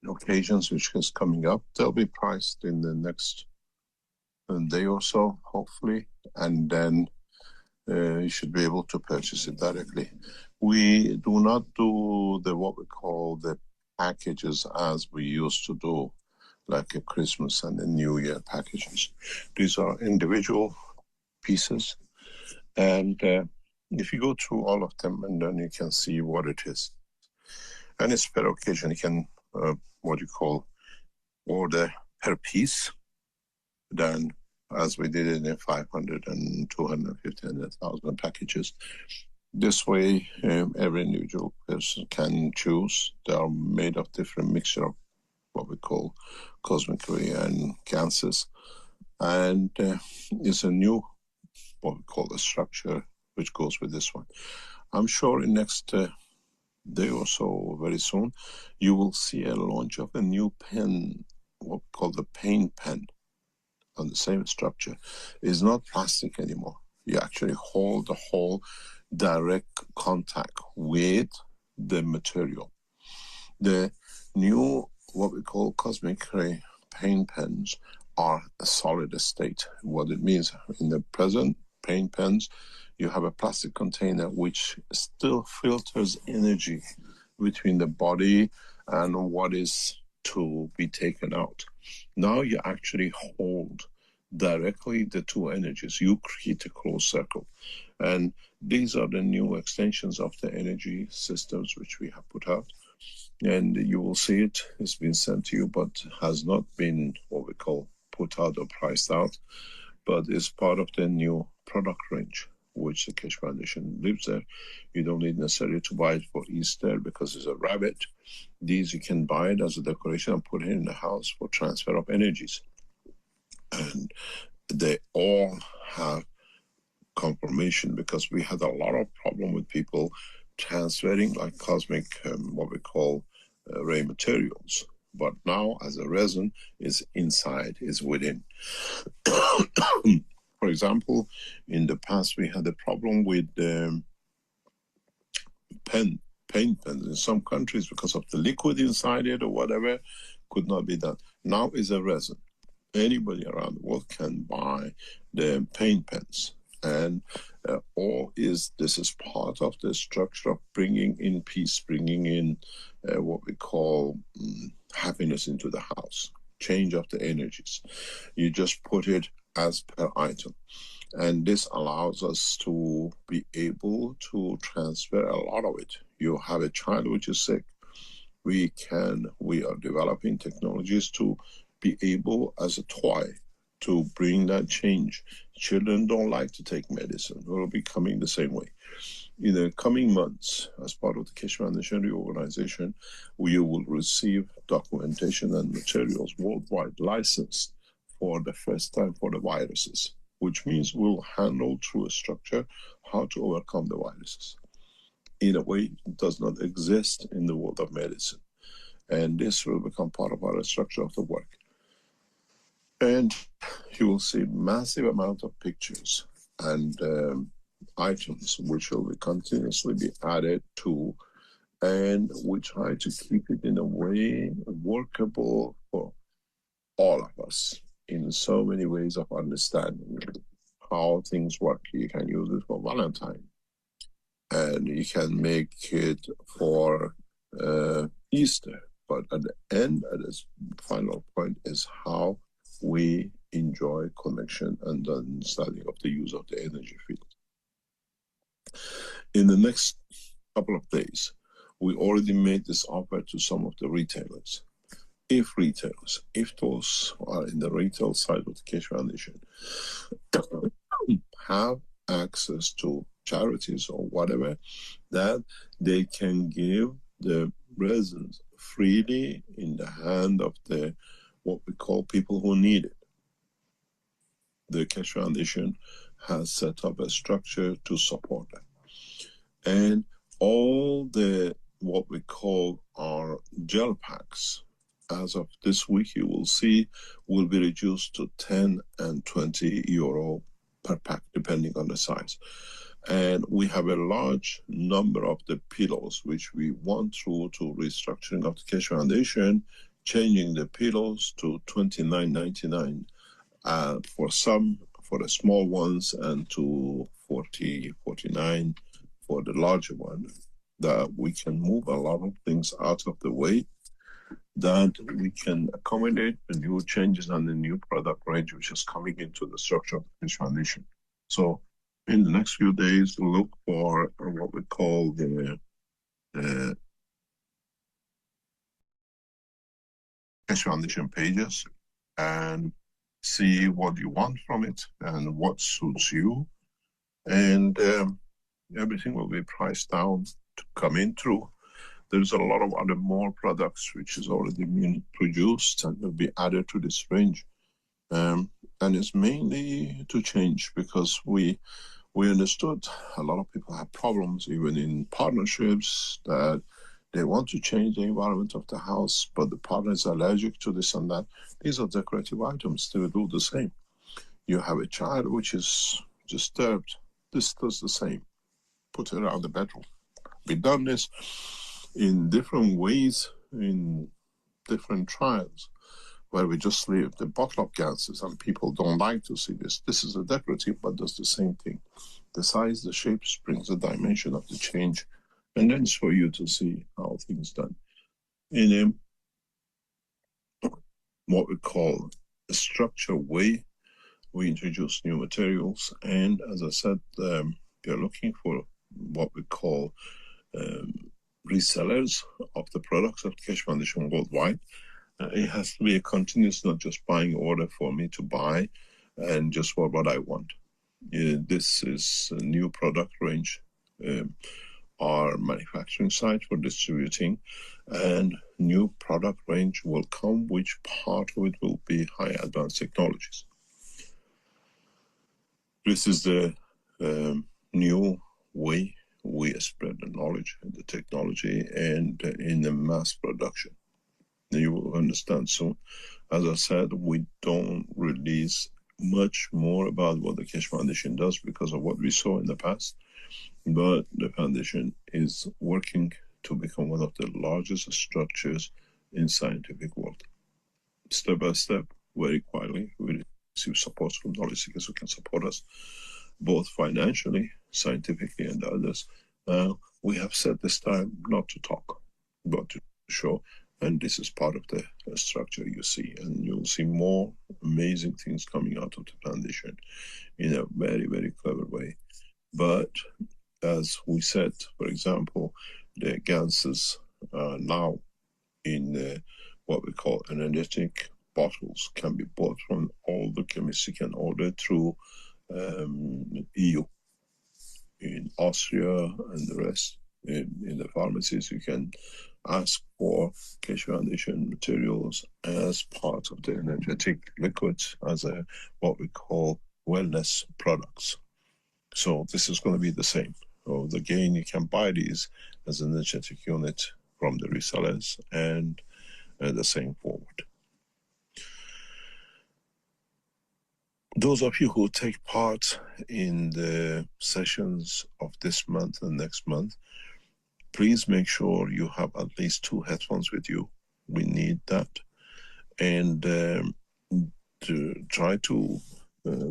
occasions, which is coming up. They'll be priced in the next day or so, hopefully, and then you should be able to purchase it directly. We do not do the what we call the packages as we used to do, like a Christmas and a New Year packages. These are individual pieces, and if you go through all of them, and then you can see what it is. And it's per occasion. You can what you call order per piece, then as we did it in 500 and 250 and 1,000 packages. This way, every individual person can choose. They are made of different mixture of what we call cosmic ray and gases. And it's a new, what we call a structure, which goes with this one. I'm sure in next day or so, very soon, you will see a launch of a new pen, what we call the paint pen, on the same structure. It's not plastic anymore. You actually hold the whole direct contact with the material. The new, what we call cosmic ray paint pens, are a solid state. What it means, in the present paint pens, you have a plastic container which still filters energy between the body and what is to be taken out. Now you actually hold directly the two energies. You create a closed circle. And these are the new extensions of the energy systems which we have put out. And you will see it. It's been sent to you, but has not been what we call put out or priced out, but is part of the new product range which the Kesh Foundation lives there. You don't need necessarily to buy it for Easter because it's a rabbit. These you can buy it as a decoration and put it in the house for transfer of energies. And they all have confirmation, because we had a lot of problem with people transferring like cosmic, what we call ray materials. But now, as a resin, is inside, is within. For example, in the past, we had a problem with pen paint pens. In some countries, because of the liquid inside it or whatever, could not be done. Now is a resin. Anybody around the world can buy the paint pens. And this is part of the structure of bringing in peace, bringing in what we call happiness into the house, change of the energies. You just put it as per item. And this allows us to be able to transfer a lot of it. You have a child which is sick. We are developing technologies to be able, as a toy, to bring that change. Children don't like to take medicine. We'll be coming the same way. In the coming months, as part of the Keshe Foundation reorganization, we will receive documentation and materials worldwide licensed for the first time for the viruses, which means we'll handle through a structure how to overcome the viruses in a way it does not exist in the world of medicine. And this will become part of our structure of the work. And you will see massive amount of pictures and items which will continuously be added to, and we try to keep it in a way workable for all of us in so many ways of understanding how things work. You can use it for Valentine, and you can make it for Easter, but at the end, at this final point, is how we enjoy connection and the understanding of the use of the energy field. In the next couple of days, we already made this offer to some of the retailers. If those are in the retail side of the Keshe Foundation, have access to charities or whatever, that they can give the resins freely in the hand of the what we call people who need it. The Keshe Foundation has set up a structure to support that. And all the what we call our gel packs, as of this week, you will see, will be reduced to 10 and 20 euro per pack, depending on the size. And we have a large number of the pillows, which we want through to restructuring of the Keshe Foundation, changing the pillows to $29.99 for some, for the small ones, and to $49 for the larger one, that we can move a lot of things out of the way, that we can accommodate the new changes and the new product range which is coming into the structure of the Keshe Foundation. So in the next few days, look for what we call the Keshe Foundation pages and see what you want from it and what suits you. And everything will be priced down to come in through. There's a lot of other more products which is already being produced and will be added to this range. And it's mainly to change, because we understood a lot of people have problems even in partnerships, that they want to change the environment of the house, but the partner is allergic to this and that. These are decorative items. They will do the same. You have a child which is disturbed. This does the same. Put it around the bedroom. We've done this in different ways, in different trials, where we just leave the bottle of gases and people don't like to see this. This is a decorative, but does the same thing. The size, the shapes brings the dimension of the change, and then it's for you to see how things done. In what we call a structured way, we introduce new materials, and as I said, we are looking for what we call resellers of the products of Keshe Foundation worldwide. It has to be a continuous, not just buying order for me to buy and just for what I want. This is a new product range, our manufacturing site for distributing, and new product range will come, which part of it will be high advanced technologies. This is the new way we spread the knowledge and the technology, and in the mass production. You will understand soon. As I said, we don't release much more about what the Keshe Foundation does because of what we saw in the past, but the foundation is working to become one of the largest structures in scientific world. Step by step, very quietly, we receive support from knowledge seekers who can support us, both financially, scientifically, and others. We have said this time not to talk, but to show, and this is part of the structure you see, and you'll see more amazing things coming out of the foundation in a very, very clever way. But as we said, for example, the ganses now in what we call energetic bottles can be bought from all the chemists you can order through EU. In Austria and the rest, in the pharmacies, you can ask for Keshe Foundation materials as part of the energetic liquids, as what we call wellness products. So this is going to be the same. So again, you can buy these as an energetic unit from the resellers, and the same forward. Those of you who take part in the sessions of this month and next month, please make sure you have at least 2 headphones with you. We need that. And to try to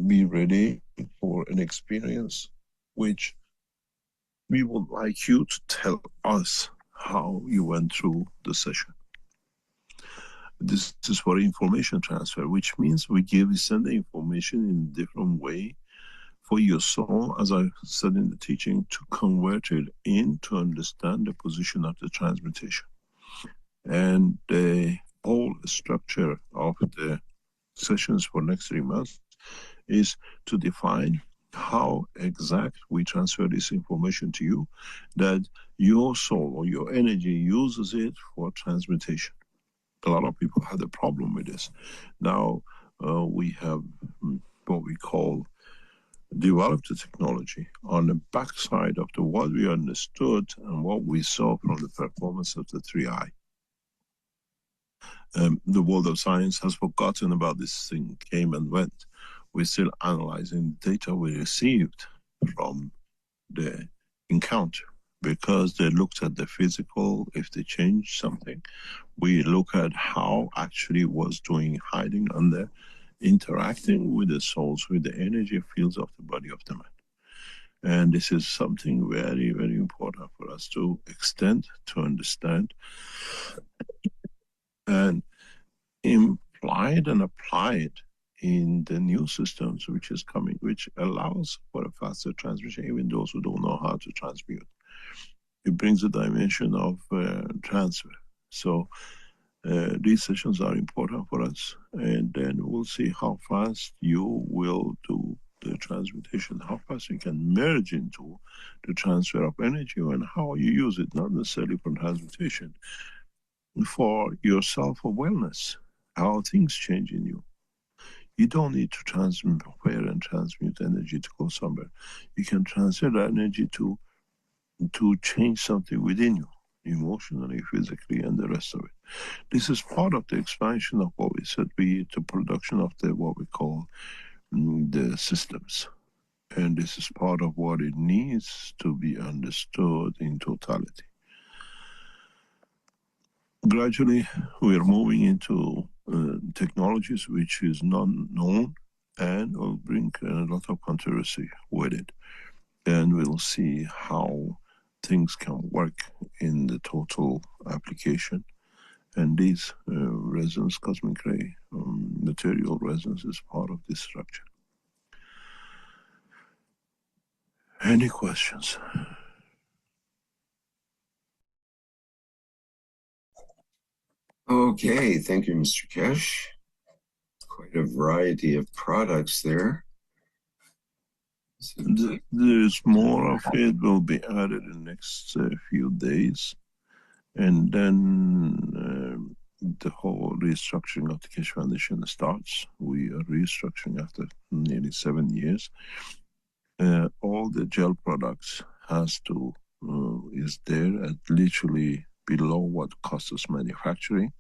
be ready for an experience which we would like you to tell us how you went through the session. This is for information transfer, which means we send the information in a different way for your soul, as I said in the teaching, to convert it in to understand the position of the transmutation. And the whole structure of the sessions for next 3 months is to define how exact we transfer this information to you, that your soul or your energy uses it for transmutation. A lot of people had a problem with this. Now we have what we call developed the technology on the backside of what we understood and what we saw from the performance of the 3i. The world of science has forgotten about this thing, came and went. We're still analyzing the data we received from the encounter, because they looked at the physical, if they changed something. We look at how actually was doing, hiding under, interacting with the souls, with the energy fields of the body of the man. And this is something very, very important for us to extend, to understand, and imply it and apply it in the new systems which is coming, which allows for a faster transmission, even those who don't know how to transmute. It brings a dimension of transfer. So these sessions are important for us, and then we'll see how fast you will do the transmutation, how fast you can merge into the transfer of energy, and how you use it, not necessarily for transmutation, for your self-awareness, how things change in you. You don't need to transmute and transmute energy to go somewhere. You can transfer that energy to change something within you, emotionally, physically, and the rest of it. This is part of the expansion of what we said, the production of what we call the systems. And this is part of what it needs to be understood in totality. Gradually, we are moving into technologies which is non-known and will bring a lot of controversy with it. And we'll see how things can work in the total application. And these resonance, cosmic ray, material resonance is part of this structure. Any questions? Okay, thank you, Mr. Keshe. Quite a variety of products there. There's more of it will be added in the next few days. And then the whole restructuring of the Keshe Foundation starts. We are restructuring after nearly 7 years. All the gel products is there at literally below what costs us manufacturing.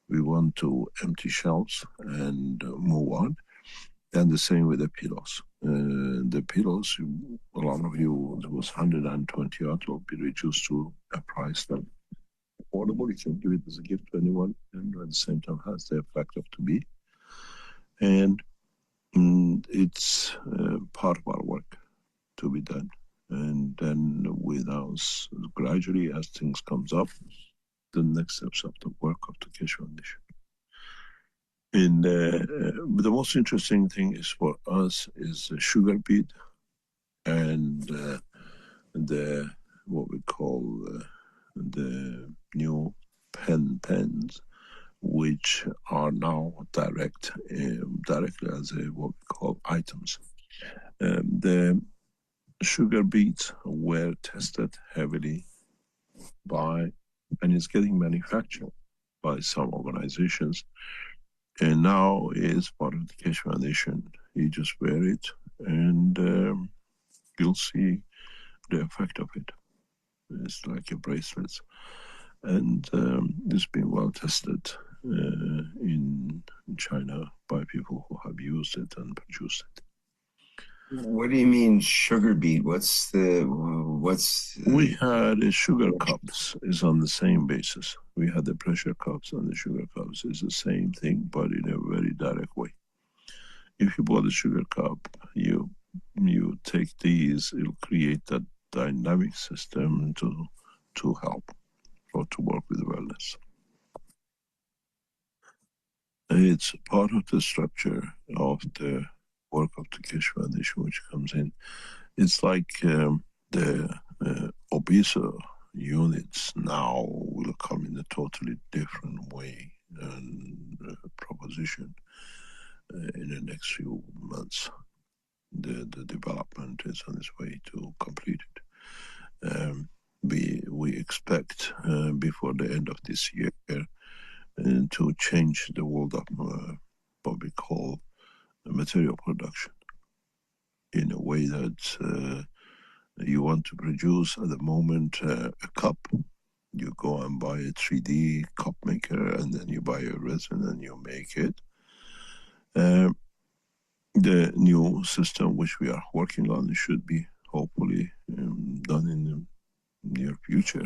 We want to empty shelves and move on. And the same with the pillows. The pillows, a lot of you, it was 120 odd, will be reduced to a price that affordable. You can give it as a gift to anyone, and at the same time has the effect of to be. And it's part of our work to be done. And then with us, gradually as things comes up, the next steps of the work of the Keshe Foundation. And the most interesting thing is for us is the sugar beet and the what we call the new pens, which are now directly as what we call items. The sugar beets were tested heavily by, and it's getting manufactured by some organizations, and now is part of the Keshe Foundation. You just wear it, and you'll see the effect of it. It's like a bracelet, and it's been well tested in China by people who have used it and produced it. What do you mean sugar beet? We had sugar cups is on the same basis. We had the pressure cups and the sugar cups. It's the same thing, but in a very direct way. If you bought a sugar cup, you take these, it'll create that dynamic system to help or to work with wellness. It's part of the structure of the work of the Keshe Foundation, which comes in. It's like the obeso units now will come in a totally different way and proposition in the next few months. The development is on its way to complete it. We expect before the end of this year to change the world of what we call material production in a way that you want to produce at the moment a cup. You go and buy a 3D cup maker, and then you buy a resin and you make it. The new system which we are working on should be hopefully done in the near future,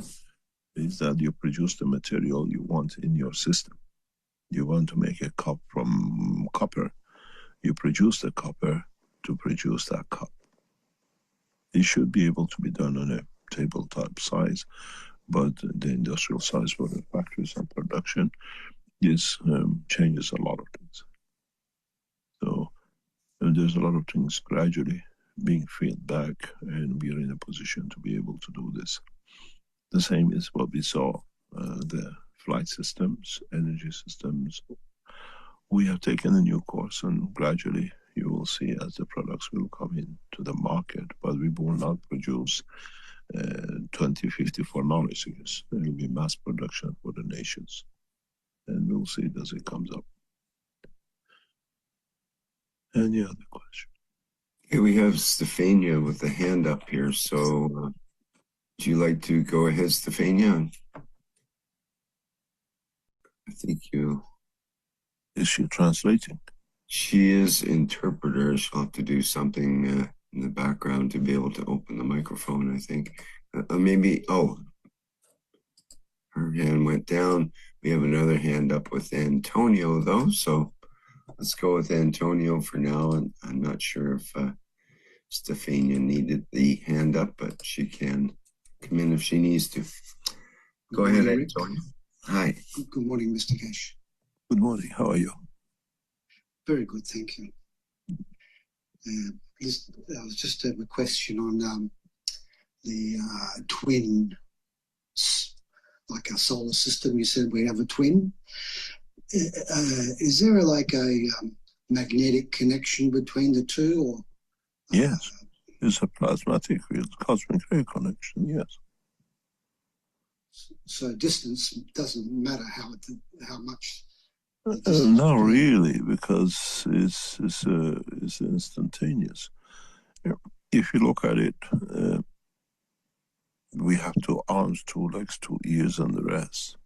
is that you produce the material you want in your system. You want to make a cup from copper, you produce the copper to produce that cup. It should be able to be done on a tabletop size, but the industrial size for the factories and production changes a lot of things. So there's a lot of things gradually being fed back, and we are in a position to be able to do this. The same is what we saw, the flight systems, energy systems. We have taken a new course, and gradually you will see as the products will come into the market, but we will not produce 2050 for knowledge use. There will be mass production for the nations, and we'll see it as it comes up. Any other question? Okay, we have Stefania with the hand up here. So would you like to go ahead, Stefania? I think you... Is she translating? She is interpreter. She'll have to do something in the background to be able to open the microphone, I think. Maybe, oh, her hand went down. We have another hand up with Antonio, though. So let's go with Antonio for now. And I'm not sure if Stefania needed the hand up, but she can come in if she needs to. Go ahead, Antonio. Hi. Good morning, Mr. Keshe. Good morning. How are you? Very good, thank you. I was just have a question on the twin, like our solar system. You said we have a twin. Is there like a magnetic connection between the two, or? Yes, it's a plasmatic cosmic ray connection. Yes. So distance doesn't matter how much. Not really, because it's instantaneous. If you look at it, we have 2 arms, 2 legs, 2 ears, and the rest.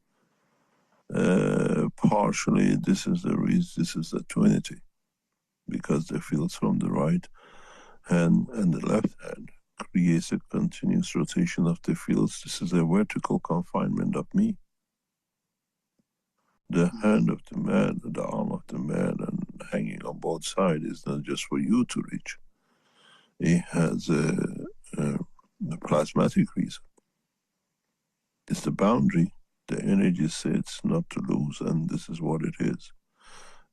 Partially, this is the reason. This is the Trinity, because the fields from the right hand and the left hand creates a continuous rotation of the fields. This is a vertical confinement of me. The hand of the man, the arm of the man, and hanging on both sides is not just for you to reach. It has a plasmatic reason. It's the boundary. The energy sets not to lose, and this is what it is.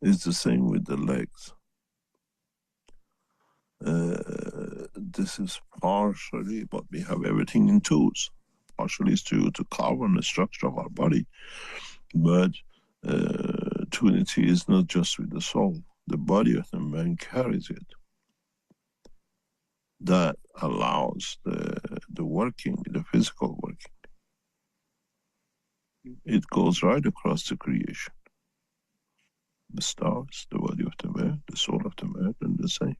It's the same with the legs. This is partially, but we have everything in twos. Partially is to carve on the structure of our body, but Trinity is not just with the soul. The body of the man carries it. That allows the working, the physical working. It goes right across the creation. The stars, the body of the man, the soul of the man, and the same.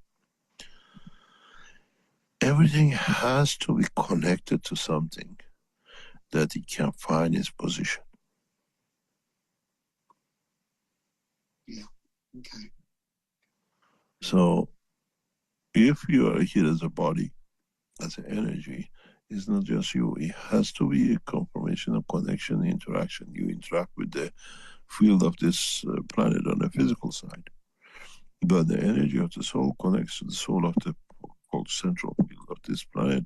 Everything has to be connected to something that it can find its position. Yeah, okay. So, if you are here as a body, as an energy, it's not just you. It has to be a confirmation of connection, interaction. You interact with the field of this planet on the physical side. But the energy of the soul connects to the soul of the called central field of this planet,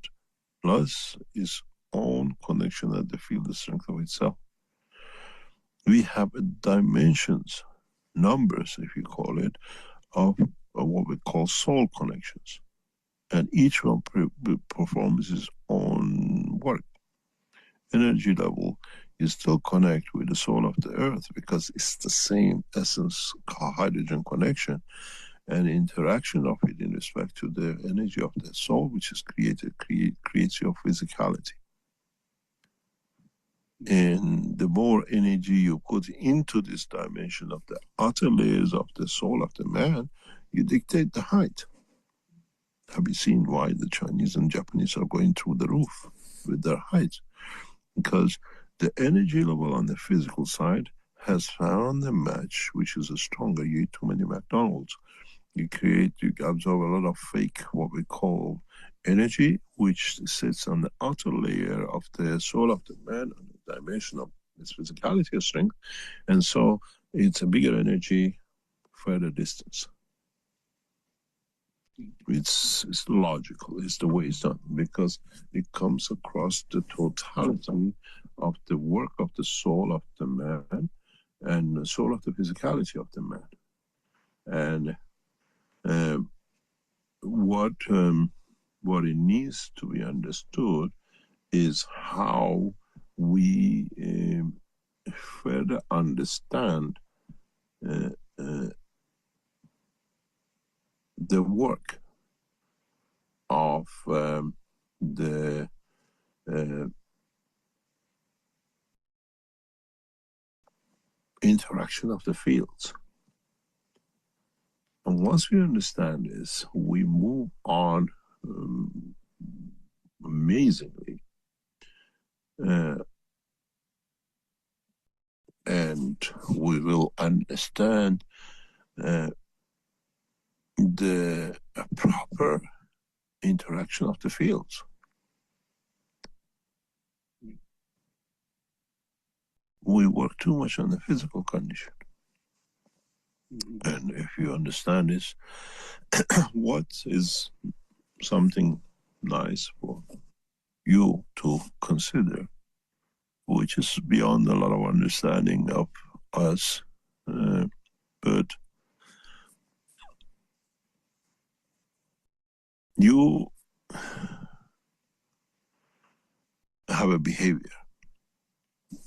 plus its own connection at the field of strength of itself. We have dimensions, numbers, if you call it, of what we call soul connections. And each one performs its own work. Energy level, you still connect with the soul of the earth because it's the same essence, hydrogen connection, and interaction of it in respect to the energy of the soul, which is creates your physicality. And the more energy you put into this dimension of the outer layers of the soul of the man, you dictate the height. Have you seen why the Chinese and Japanese are going through the roof with their height? Because the energy level on the physical side has found a match which is a stronger. You eat too many McDonald's. You absorb a lot of fake, what we call energy, which sits on the outer layer of the soul of the man, on the dimension of its physicality or strength. And so it's a bigger energy, further distance. It's logical, it's the way it's done, because it comes across the totality of the work of the soul of the man and the soul of the physicality of the man. And what it needs to be understood is how we further understand the work of the interaction of the fields. And once we understand this, we move on amazingly. And we will understand the proper interaction of the fields. We work too much on the physical condition. And if you understand this, what is something nice for you to consider, which is beyond a lot of understanding of us, but you have a behavior.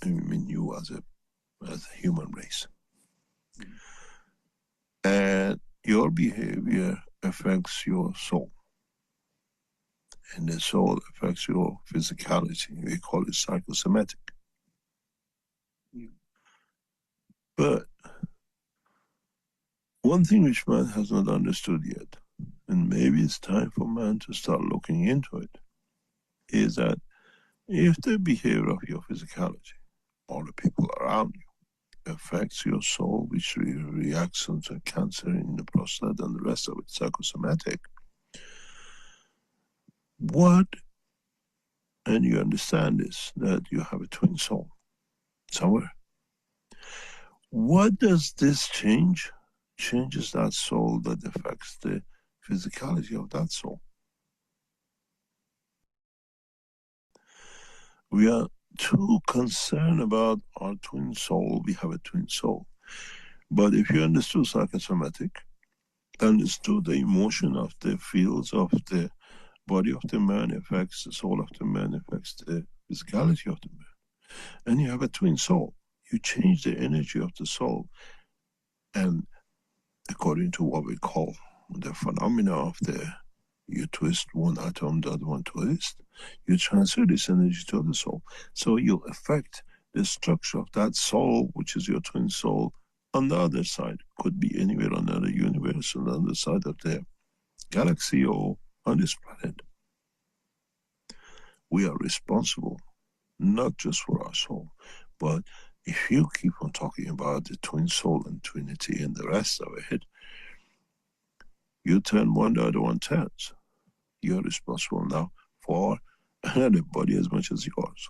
I mean, you as a human race. And your behavior affects your soul. And the soul affects your physicality. We call it psychosomatic. But one thing which man has not understood yet, and maybe it's time for man to start looking into it, is that if the behavior of your physicality or the people around you affects your soul, which reacts to cancer in the prostate and the rest of it, psychosomatic, What, and you understand this, that you have a twin soul somewhere. What does this change? Changes that soul that affects the physicality of that soul. We are too concerned about our twin soul. We have a twin soul. But if you understood psychosomatic, understood the emotion of the fields of the body of the man affects the soul of the man, affects the physicality of the man, and you have a twin soul, you change the energy of the soul, and according to what we call the phenomena of the, you twist one atom, the other one twist, you transfer this energy to the soul. So you affect the structure of that soul, which is your twin soul, on the other side. Could be anywhere on another universe, on the other side of the galaxy, or on this planet. We are responsible, not just for our soul, but if you keep on talking about the twin soul and trinity and the rest of it, you turn one, the other one turns. You're responsible now for another body as much as yours.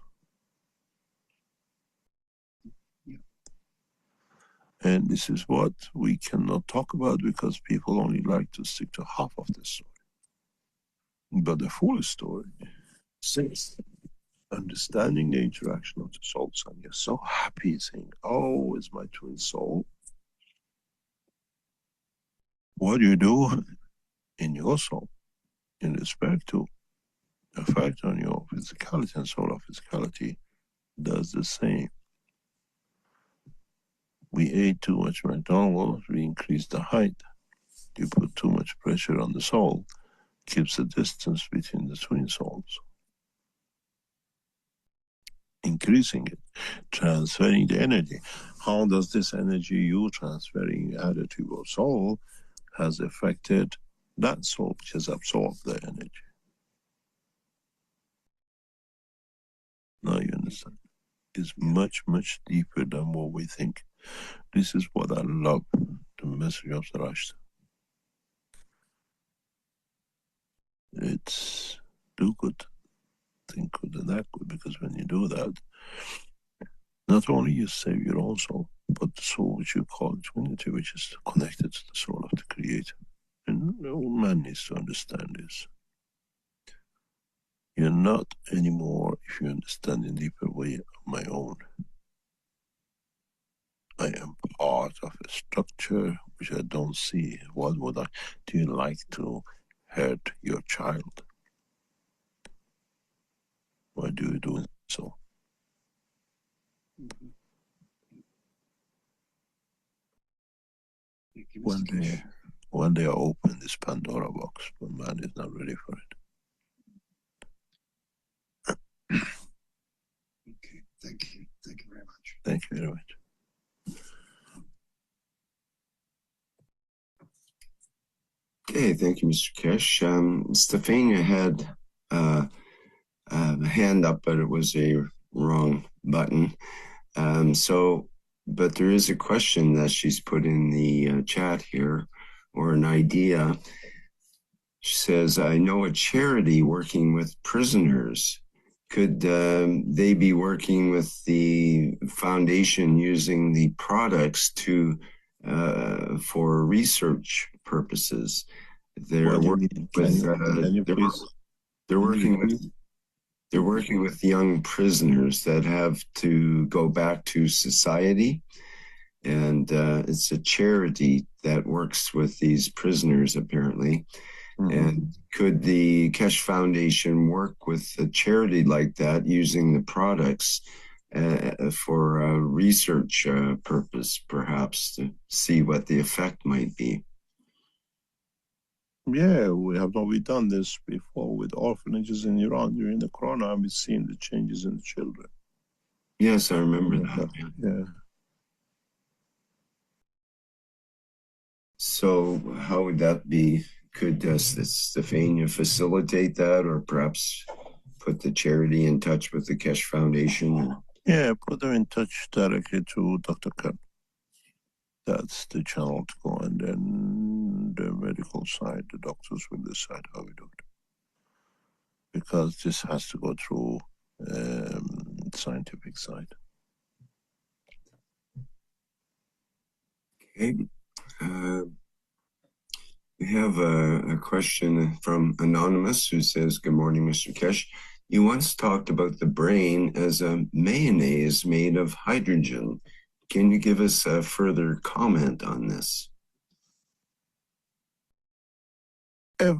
And this is what we cannot talk about because people only like to stick to half of the story. But the full story says, understanding the interaction of the souls, and you're so happy saying, oh, it's my twin soul. What do you do in your soul in respect to effect on your physicality, and soul of physicality does the same. We ate too much McDonald's, we increase the height. You put too much pressure on the soul, keeps the distance between the twin souls. Increasing it, transferring the energy. How does this energy you transferring added to your soul has affected that soul which has absorbed the energy? Now you understand. It's much, much deeper than what we think. This is what I love, the message of Warsztat. It's do good, think good and act good, because when you do that, not only you save your own soul, but the soul which you call Trinity, which is connected to the soul of the Creator. And no man needs to understand this. You're not anymore, if you understand in a deeper way, my own. I am part of a structure which I don't see. What would I? Do you like to hurt your child? Why do you do so? One day I open this Pandora box, but man is not ready for it. Okay, thank you. Thank you very much. Thank you very much. Okay, thank you, Mr. Kesh. Stefania had a hand up, but it was a wrong button. But there is a question that she's put in the chat here, or an idea. She says, I know a charity working with prisoners. Could they be working with the foundation using the products to for research purposes? They're working with young prisoners that have to go back to society, and it's a charity that works with these prisoners apparently. And could the Kesh Foundation work with a charity like that using the products for a research purpose, perhaps, to see what the effect might be? Yeah, we've done this before with orphanages in Iran during the corona, and we've seen the changes in the children. Yes, I remember that. Yeah. So how would that be? Could Stefania facilitate that, or perhaps put the charity in touch with the Kesh Foundation? Yeah, put them in touch directly to Dr. Kern. That's the channel to go, and then the medical side, the doctors will decide how we do it. because this has to go through scientific side. Okay. We have a question from Anonymous who says, "Good morning, Mr. Kesh. You once talked about the brain as a mayonnaise made of hydrogen. Can you give us a further comment on this?" I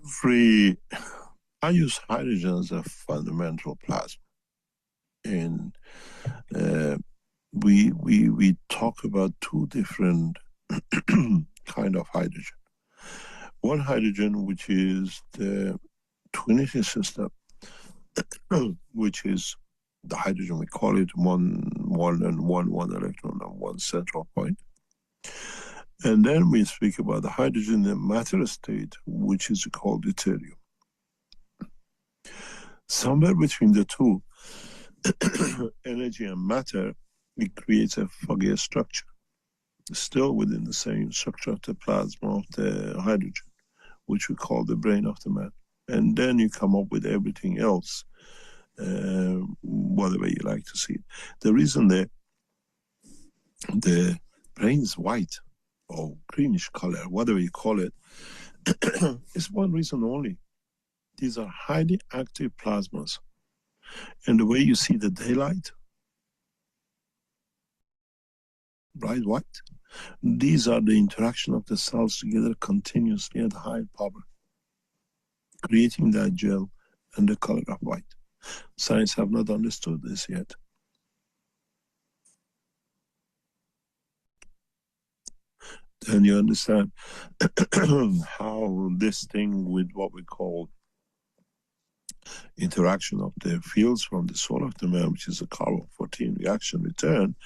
use hydrogen as a fundamental plasma. And we talk about two different kind of hydrogen. One hydrogen, which is the twinity system, which is the hydrogen, we call it one electron and one central point. And then we speak about the hydrogen in the matter state, which is called deuterium. Somewhere between the two, energy and matter, it creates a foggy structure, still within the same structure of the plasma of the hydrogen, which we call the brain of the man. And then you come up with everything else, whatever you like to see. The reason the brain is white or greenish color, whatever you call it, is one reason only. These are highly active plasmas. And the way you see the daylight, bright white, these are the interaction of the cells together continuously at high power, creating that gel and the color of white. Science have not understood this yet. Then you understand how this thing with what we call interaction of the fields from the soul of the man, which is a carbon-14 reaction return,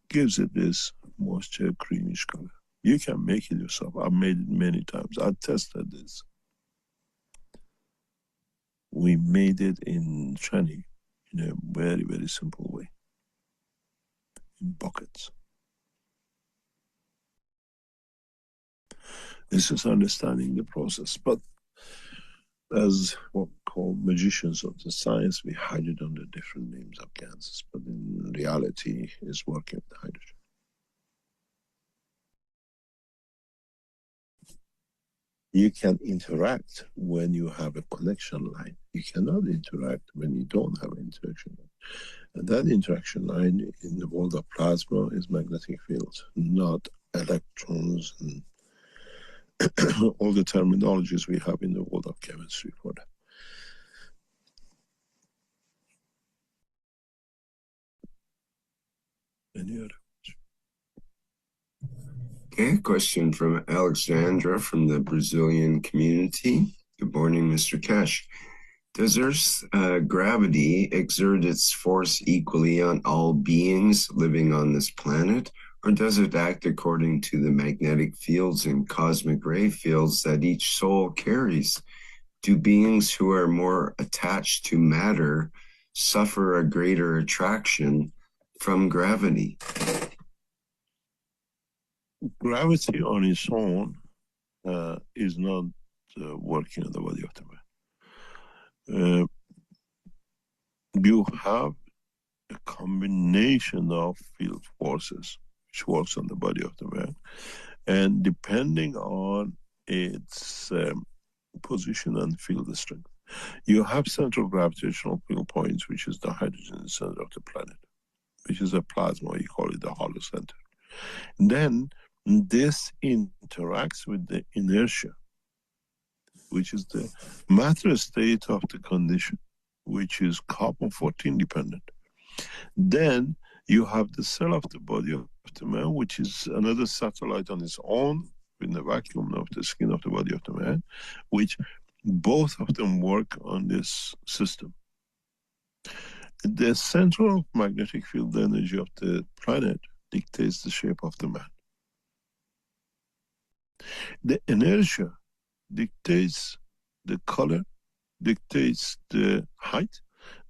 gives it this moisture greenish color. You can make it yourself. I've made it many times. I tested this. We made it in Chani in a very, very simple way, in buckets. This is understanding the process. But as what we call magicians of the science, we hide it under different names of gases, but in reality, it's working with hydrogen. You can interact when you have a connection line. You cannot interact when you don't have an interaction line. And that interaction line in the world of plasma is magnetic fields, not electrons and all the terminologies we have in the world of chemistry for that. Any other? Okay, question from Alexandra from the Brazilian community. Good morning, Mr. Kesh. Does Earth's gravity exert its force equally on all beings living on this planet, or does it act according to the magnetic fields and cosmic ray fields that each soul carries? Do beings who are more attached to matter suffer a greater attraction from gravity? Gravity on its own is not working on the body of the man. You have a combination of field forces which works on the body of the man, and depending on its position and field strength, you have central gravitational field points, which is the hydrogen in the center of the planet, which is a plasma, you call it the hollow center. And then this interacts with the inertia, which is the matter state of the condition, which is carbon-14 dependent. Then you have the cell of the body of the man, which is another satellite on its own in the vacuum of the skin of the body of the man, which both of them work on this system. The central magnetic field energy of the planet dictates the shape of the man. The inertia dictates the color, dictates the height,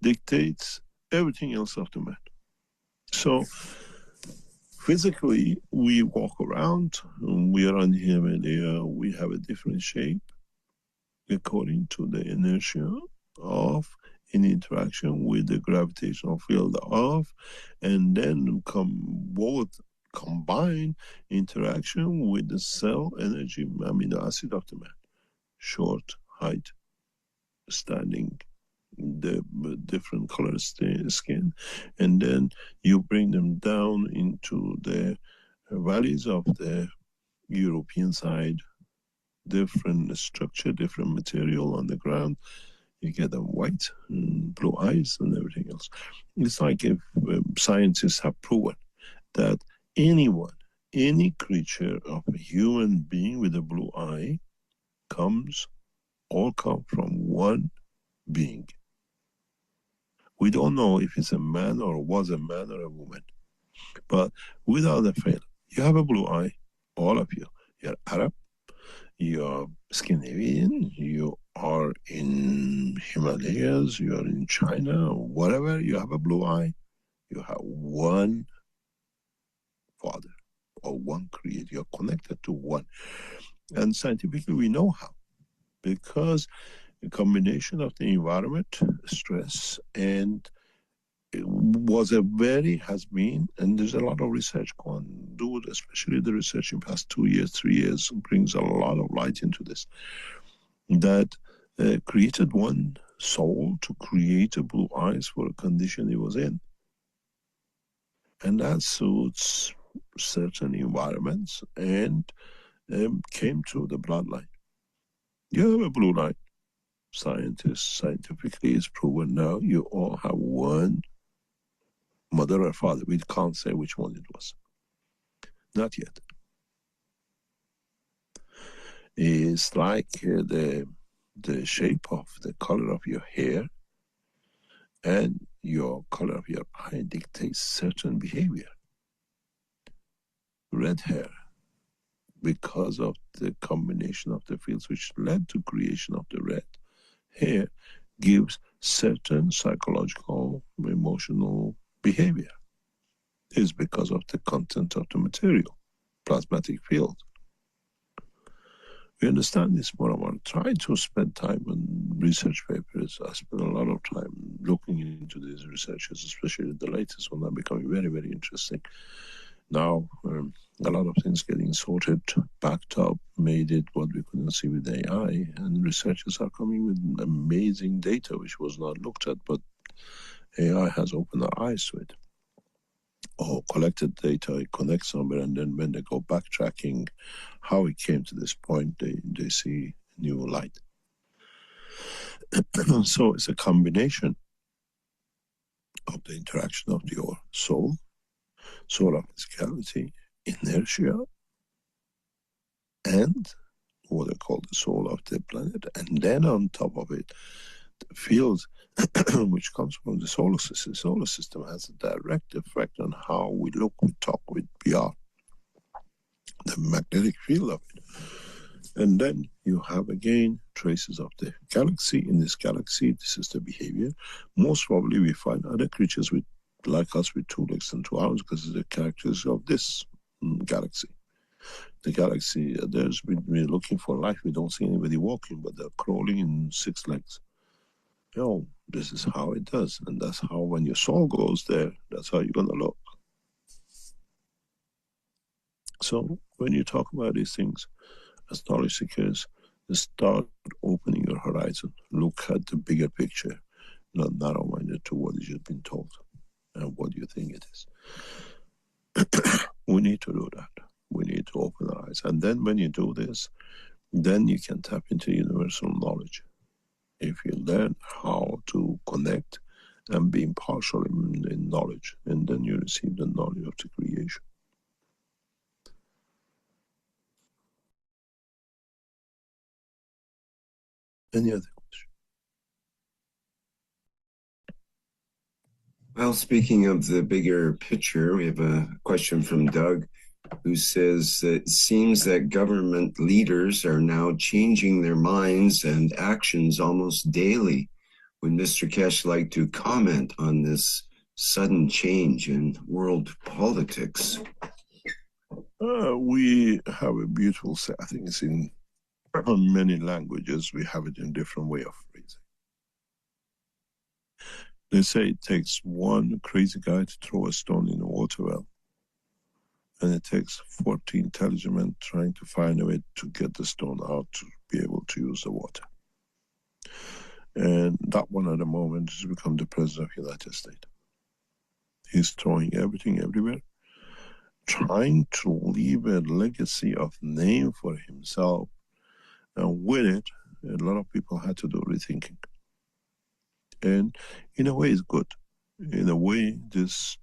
dictates everything else of the man. So physically, we walk around, we are on the Himalaya, we have a different shape according to the inertia of in interaction with the gravitational field of, and then both combine interaction with the cell energy amino acid of the man. Short, height, standing, the different color skin, and then you bring them down into the valleys of the European side, different structure, different material on the ground. You get them white and blue eyes and everything else. It's like if scientists have proven that anyone, any creature of a human being with a blue eye all come from one being. We don't know if it's a man or was a man or a woman, but without a fail, you have a blue eye, all of you. You're Arab, you're Scandinavian, you are in Himalayas, you are in China, whatever, you have a blue eye. You have one father or one creator. You're connected to one. And scientifically, we know how. Because a combination of the environment, stress, and has been, and there's a lot of research going on, do it, especially the research in past 2 years, 3 years, brings a lot of light into this, that created one soul to create a blue eyes for a condition he was in. And that suits certain environments and came through the bloodline. You have a blue line. Scientifically it's proven now, you all have one mother or father. We can't say which one it was. Not yet. It's like the shape of the color of your hair and your color of your eye dictates certain behavior. Red hair, because of the combination of the fields which led to creation of the red hair, gives certain psychological, emotional behavior. Is because of the content of the material, plasmatic field. We understand this more and more. Try to spend time on research papers. I spend a lot of time looking into these researches, especially the latest one, are becoming very, very interesting. Now, a lot of things getting sorted, backed up, made it what we couldn't see with AI, and researchers are coming with amazing data which was not looked at, but AI has opened our eyes to it. Or collected data, it connects somewhere, and then when they go backtracking how it came to this point, they see new light. So it's a combination of the interaction of your soul of physicality, inertia, and what I call the soul of the planet, and then on top of it, the field which comes from the solar system. The solar system has a direct effect on how we look, we talk, we are. The magnetic field of it. And then you have again traces of the galaxy. In this galaxy, this is the behavior. Most probably we find other creatures like us with 2 legs and 2 arms, because of the characteristics of this galaxy. The galaxy, we're looking for life. We don't see anybody walking, but they're crawling in 6 legs. This is how it does. And that's how, when your soul goes there, that's how you're going to look. So when you talk about these things, as knowledge seekers, start opening your horizon. Look at the bigger picture, not narrow-minded to what you've been told and what you think it is. We need to do that. We need to open our eyes. And then when you do this, then you can tap into universal knowledge. If you learn how to connect and be impartial in knowledge, and then you receive the knowledge of the creation. Any other question? Well, speaking of the bigger picture, we have a question from Doug, who says it seems that government leaders are now changing their minds and actions almost daily. Would Mr. Keshe like to comment on this sudden change in world politics? We have a beautiful, I think it's in many languages, we have it in different way of phrasing. They say it takes one crazy guy to throw a stone in a water well, and it takes 40 intelligent men trying to find a way to get the stone out to be able to use the water. And that one at the moment has become the President of the United States. He's throwing everything everywhere, trying to leave a legacy of name for himself. And with it, a lot of people had to do rethinking. And in a way, it's good. In a way, this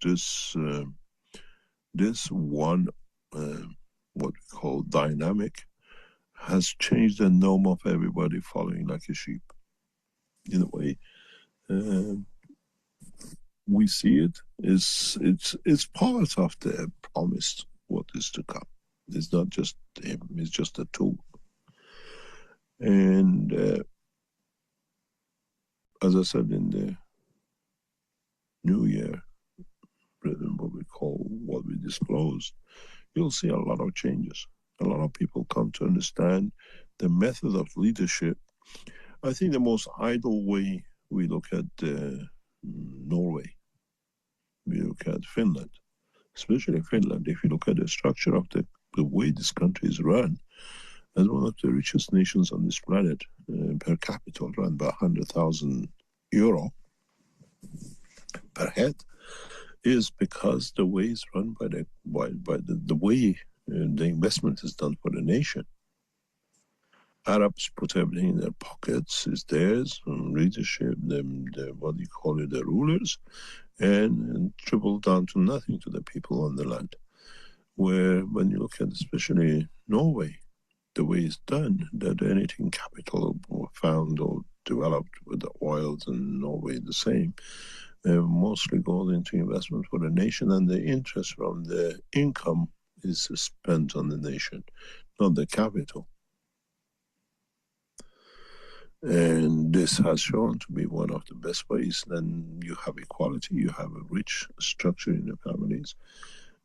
one, what we call dynamic, has changed the norm of everybody following like a sheep. In a way, we see it's part of the promise what is to come. It's not just him; it's just a tool. And as I said in the New Year, what we disclosed, you'll see a lot of changes. A lot of people come to understand the method of leadership. I think the most idle way we look at Norway, we look at Finland, especially Finland. If you look at the structure of the way this country is run, as one of the richest nations on this planet, per capita run by 100,000 euro per head, is because the way it's run by the way the investment is done for the nation. Arabs put everything in their pockets, it's theirs, leadership, the rulers, and trickle down to nothing to the people on the land. Where when you look at especially Norway, the way it's done, that anything capital found or developed with the oils in Norway the same, mostly goes into investment for the nation, and the interest from the income is spent on the nation, not the capital. And this has shown to be one of the best ways. Then you have equality, you have a rich structure in the families,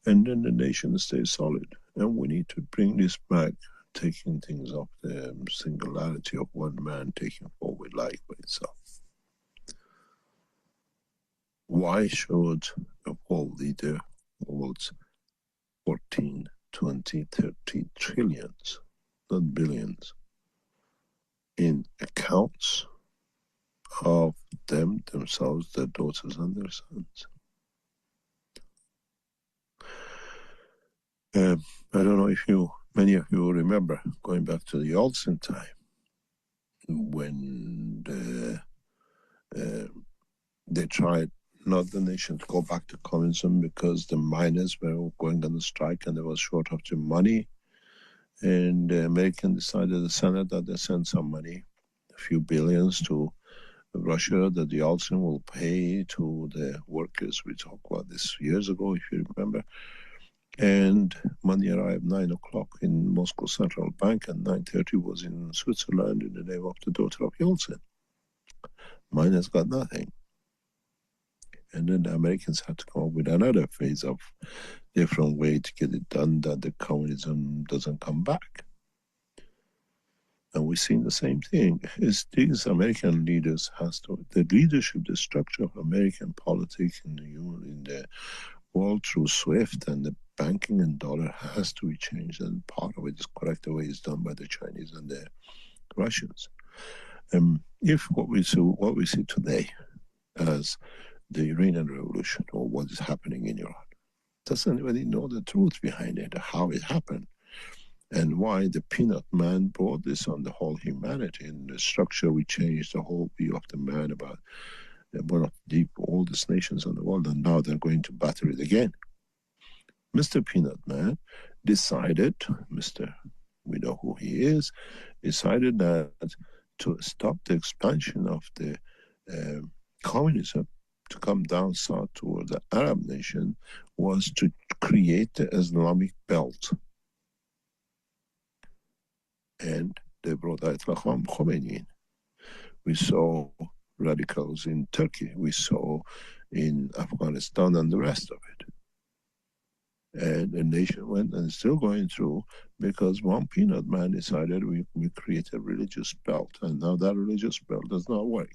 and then the nation stays solid. And we need to bring this back, taking things off the singularity of one man taking forward life by itself. Why should a world leader hold 14, 20, 30 trillions, not billions, in accounts of themselves, their daughters and their sons? I don't know if many of you remember going back to the Yeltsin time, when they tried not the nation to go back to communism because the miners were going on a strike and they were short of the money. And the Americans decided, the Senate, that they send some money, a few billions, to Russia, that the Yeltsin will pay to the workers. We talked about this years ago, if you remember. And money arrived 9 o'clock in Moscow Central Bank, and 9:30 was in Switzerland in the name of the daughter of Yeltsin. Miners got nothing. And then the Americans had to come up with another phase of different way to get it done, that the communism doesn't come back. And we've seen the same thing. Is these American leaders the leadership, the structure of American politics in the world through SWIFT and the banking and dollar has to be changed. And part of it is correct the way it's done by the Chinese and the Russians. If what we see today as the Iranian Revolution, or what is happening in Iran, does anybody know the truth behind it, how it happened, and why the peanut man brought this on the whole humanity? In the structure, we changed the whole view of the man about one of the oldest nations in the world, and now they're going to batter it again. Mr. Peanut Man decided, we know who he is, decided that to stop the expansion of the communism to come down south toward the Arab nation was to create the Islamic belt. And they brought Ayatollah Khomeini in. We saw radicals in Turkey. We saw in Afghanistan and the rest of it. And the nation went, and is still going through, because one peanut man decided we create a religious belt. And now that religious belt does not work.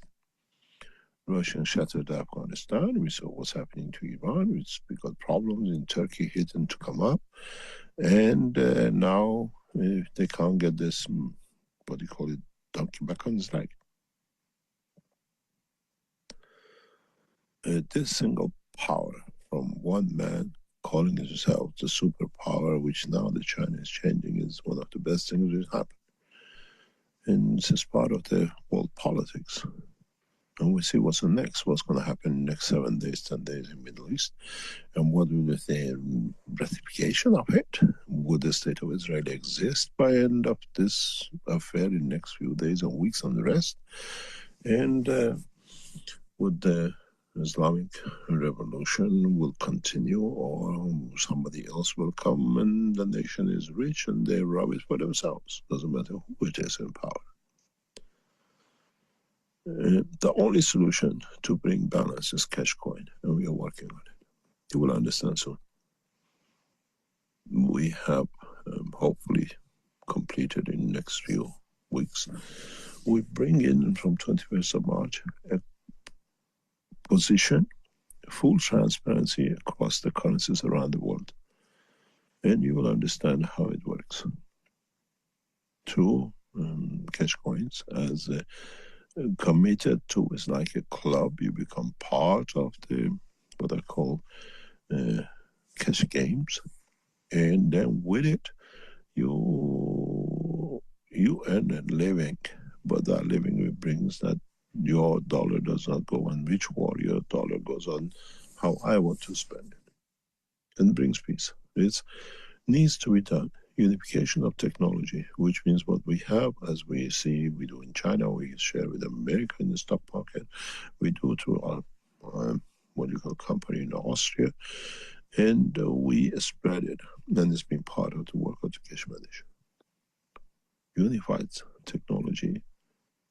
Russians shattered Afghanistan. We saw what's happening to Iran. We got problems in Turkey hitting to come up. And now they can't get this, what do you call it, donkey back on his leg. This single power from one man calling himself the superpower, which now the China is changing, is one of the best things that happened. And this is part of the world politics. And we see what's next, what's going to happen in the next 7 days, 10 days in the Middle East. And what will be the ratification of it? Would the state of Israel exist by end of this affair in the next few days and weeks and the rest? And would the Islamic revolution will continue, or somebody else will come and the nation is rich and they rob it for themselves? Doesn't matter who it is in power. The only solution to bring balance is cash coin, and we are working on it. You will understand soon. We have hopefully completed in the next few weeks. We bring in from 21st of March a position, full transparency across the currencies around the world. And you will understand how it works. Through cash coins as committed to, is like a club. You become part of the, what I call cash games. And then with it, you earn a living, but that living brings that your dollar does not go on which war, your dollar goes on how I want to spend it, and brings peace. It needs to be done. Unification of technology, which means what we have, as we see, we do in China, we share with America in the stock market, we do to our what you call company in Austria, and we spread it, and it's been part of the work of the Cash Foundation. Unified technology,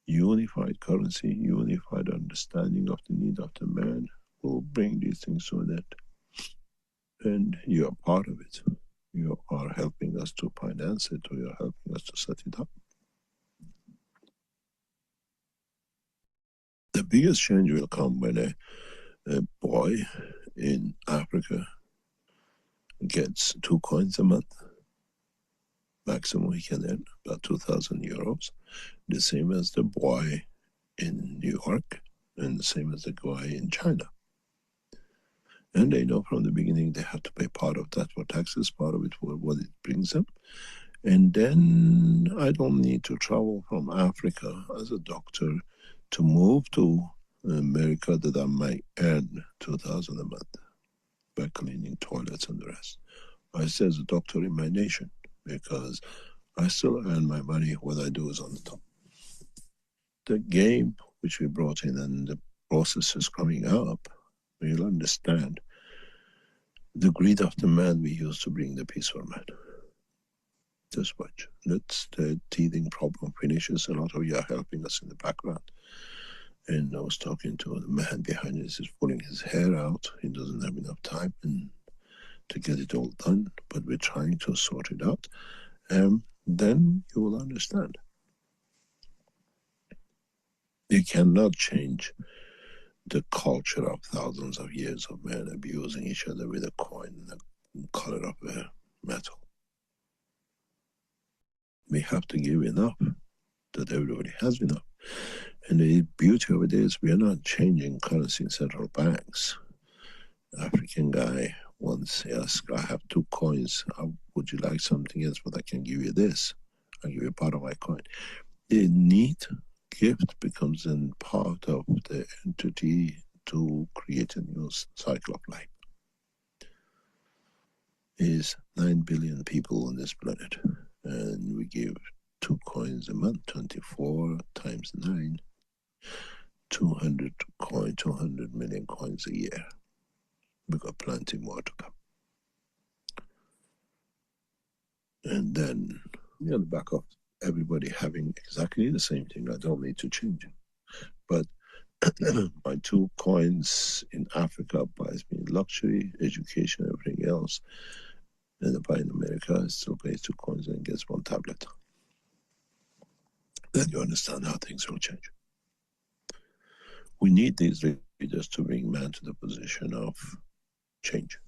unified currency, unified understanding of the need of the man will bring these things to an end. And you are part of it. You are helping us to finance it, or you're helping us to set it up. The biggest change will come when a boy in Africa gets 2 coins a month. Maximum he can earn about 2,000 euros. The same as the boy in New York, and the same as the guy in China. And they know from the beginning they have to pay part of that for taxes, part of it for what it brings them. And then I don't need to travel from Africa as a doctor to move to America that I might earn 2,000 a month by cleaning toilets and the rest. I stay as a doctor in my nation because I still earn my money. What I do is on the top. The game which we brought in and the process is coming up, you'll understand the greed of the man we use to bring the peace for man. Just watch. That's the teething problem finishes. A lot of you are helping us in the background. And I was talking to the man behind us, he's pulling his hair out. He doesn't have enough time to get it all done, but we're trying to sort it out. Then you will understand. You cannot change the culture of thousands of years of men abusing each other with a coin and the color of a metal. We have to give enough that everybody has enough. And the beauty of it is we are not changing currency in central banks. African guy once asked, I have 2 coins, would you like something else, but I can give you this. I'll give you part of my coin. The neat gift becomes then part of the entity to create a new cycle of life. Is 9 billion people on this planet, and we give 2 coins a month, 24 times 9, 200 million coins a year. We've got plenty more to come. And then on the back of everybody having exactly the same thing, I don't need to change it. But my 2 coins in Africa buys me luxury, education, everything else. And if I in America, I still pays 2 coins and gets 1 tablet. Then you understand how things will change. We need these leaders to bring man to the position of change.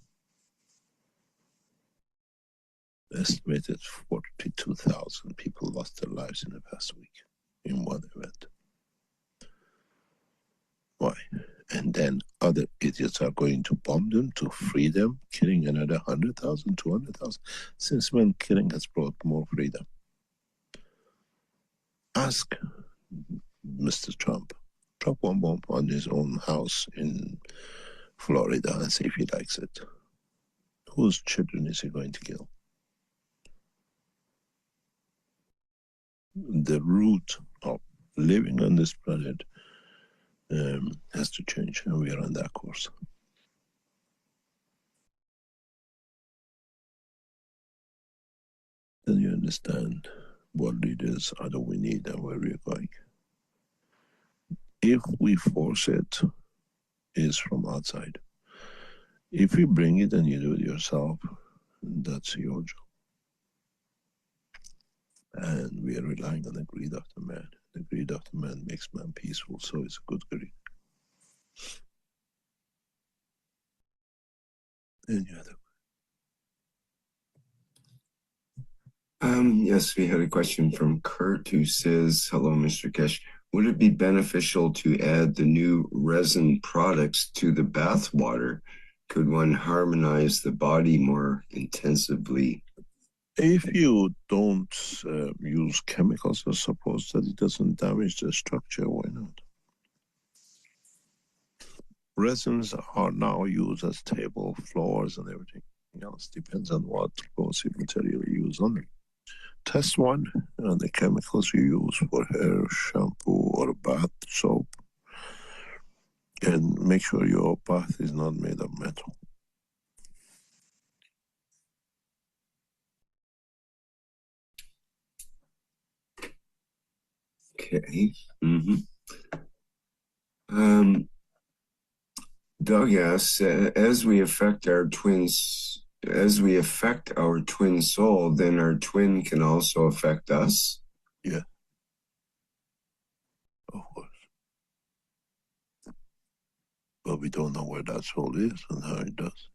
Estimated 42,000 people lost their lives in the past week in one event. Why? And then other idiots are going to bomb them to free them, killing another 100,000, 200,000. Since when killing has brought more freedom? Ask Mr. Trump. Drop one bomb on his own house in Florida and see if he likes it. Whose children is he going to kill? The root of living on this planet has to change, and we are on that course. Then you understand what leaders are that we need and where we're going. If we force it, it's from outside. If you bring it and you do it yourself, that's your job. And we are relying on the greed of the man. The greed of the man makes man peaceful, so it's a good greed. Any other? Yes, we had a question from Kurt who says, hello, Mr. Kesh. Would it be beneficial to add the new resin products to the bath water? Could one harmonize the body more intensively? If you don't use chemicals, I suppose that it doesn't damage the structure, why not? Resins are now used as table floors and everything else. Depends on what corrosive material you use on it. Test one and the chemicals you use for hair, shampoo, or bath soap, and make sure your bath is not made of metal. Okay. Doug asks, as we affect our twin soul, then our twin can also affect us? Yeah. Of course. But we don't know where that soul is and how it does.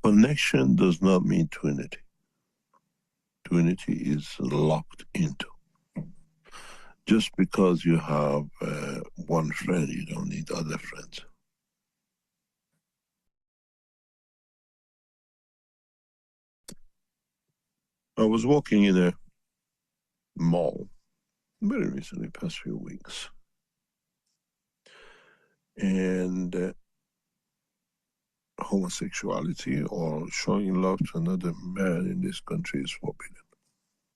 Connection does not mean twinity. Twinity is locked into. Just because you have one friend, you don't need other friends. I was walking in a mall very recently, past few weeks, and homosexuality or showing love to another man in this country is forbidden,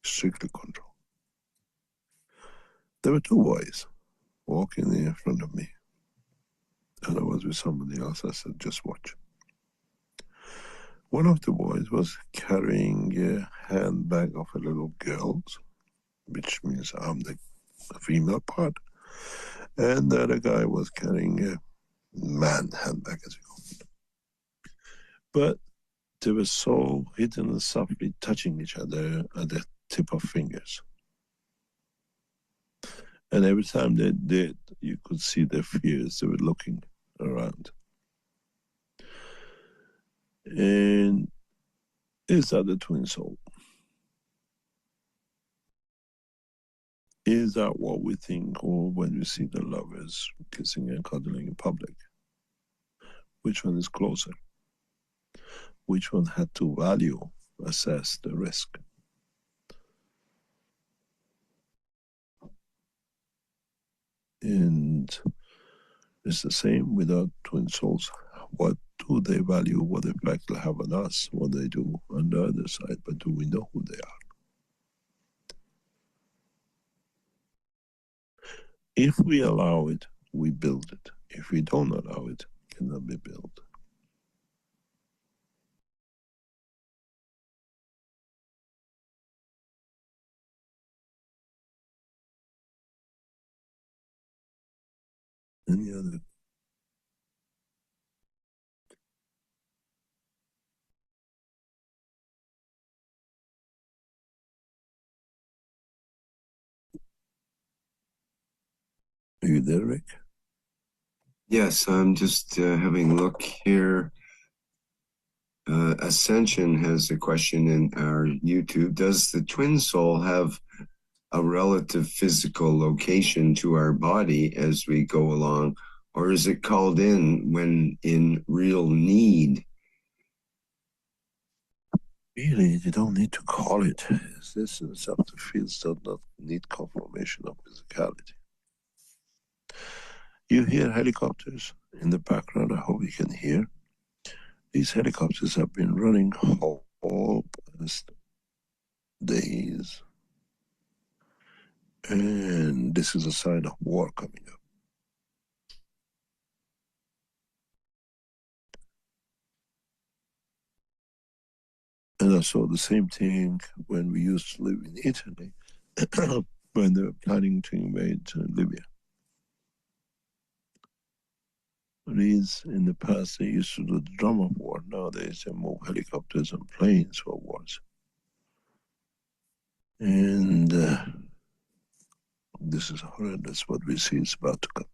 strictly controlled. There were two boys walking in front of me, and I was with somebody else. I said, just watch. One of the boys was carrying a handbag of a little girl, which means I'm the female part, and the other guy was carrying a man handbag, as you call it. But they were so hidden and softly touching each other at the tip of fingers. And every time they did, you could see their fears. They were looking around. And is that the twin soul? Is that what we think, or when we see the lovers kissing and cuddling in public? Which one is closer? Which one had to assess the risk? And it's the same with our twin souls. What do they value? What effect they have on us? What they do on the other side? But do we know who they are? If we allow it, we build it. If we don't allow it, it cannot be built. Any other? Are you there, Rick? Yes, I'm just having a look here. Ascension has a question in our YouTube. Does the twin soul have a relative physical location to our body as we go along, or is it called in when in real need? Really, you don't need to call it. This is up to fields that not need confirmation of physicality. You hear helicopters in the background. I hope you can hear. These helicopters have been running all past days, and this is a sign of war coming up. And I saw the same thing when we used to live in Italy, when they were planning to invade Libya. These, in the past, they used to do the drum of war. Nowadays, they move helicopters and planes for wars. And this is horrendous. What we see is about to come.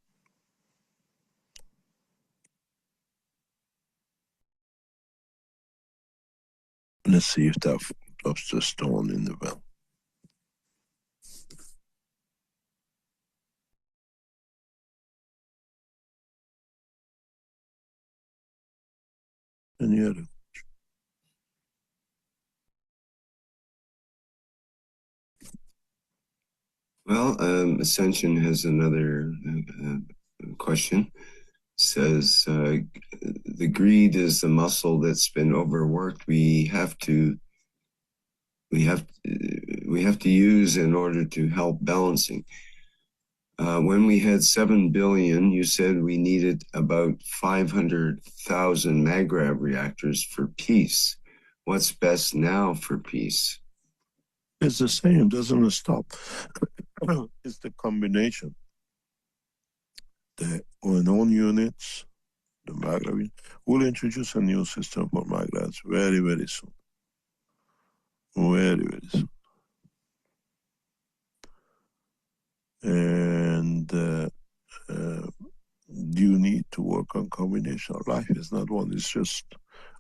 Let's see if that drops the stone in the well. Any other? Well, Ascension has another question. Says the greed is the muscle that's been overworked. We have to use in order to help balancing. When we had 7 billion, you said we needed about 500,000 Magrav reactors for peace. What's best now for peace? It's the same, doesn't stop. It's the combination. The unknown units, the Magrav, will introduce a new system for Magravs very, very soon. Very, very soon. And you need to work on combination. Life is not one, it's just,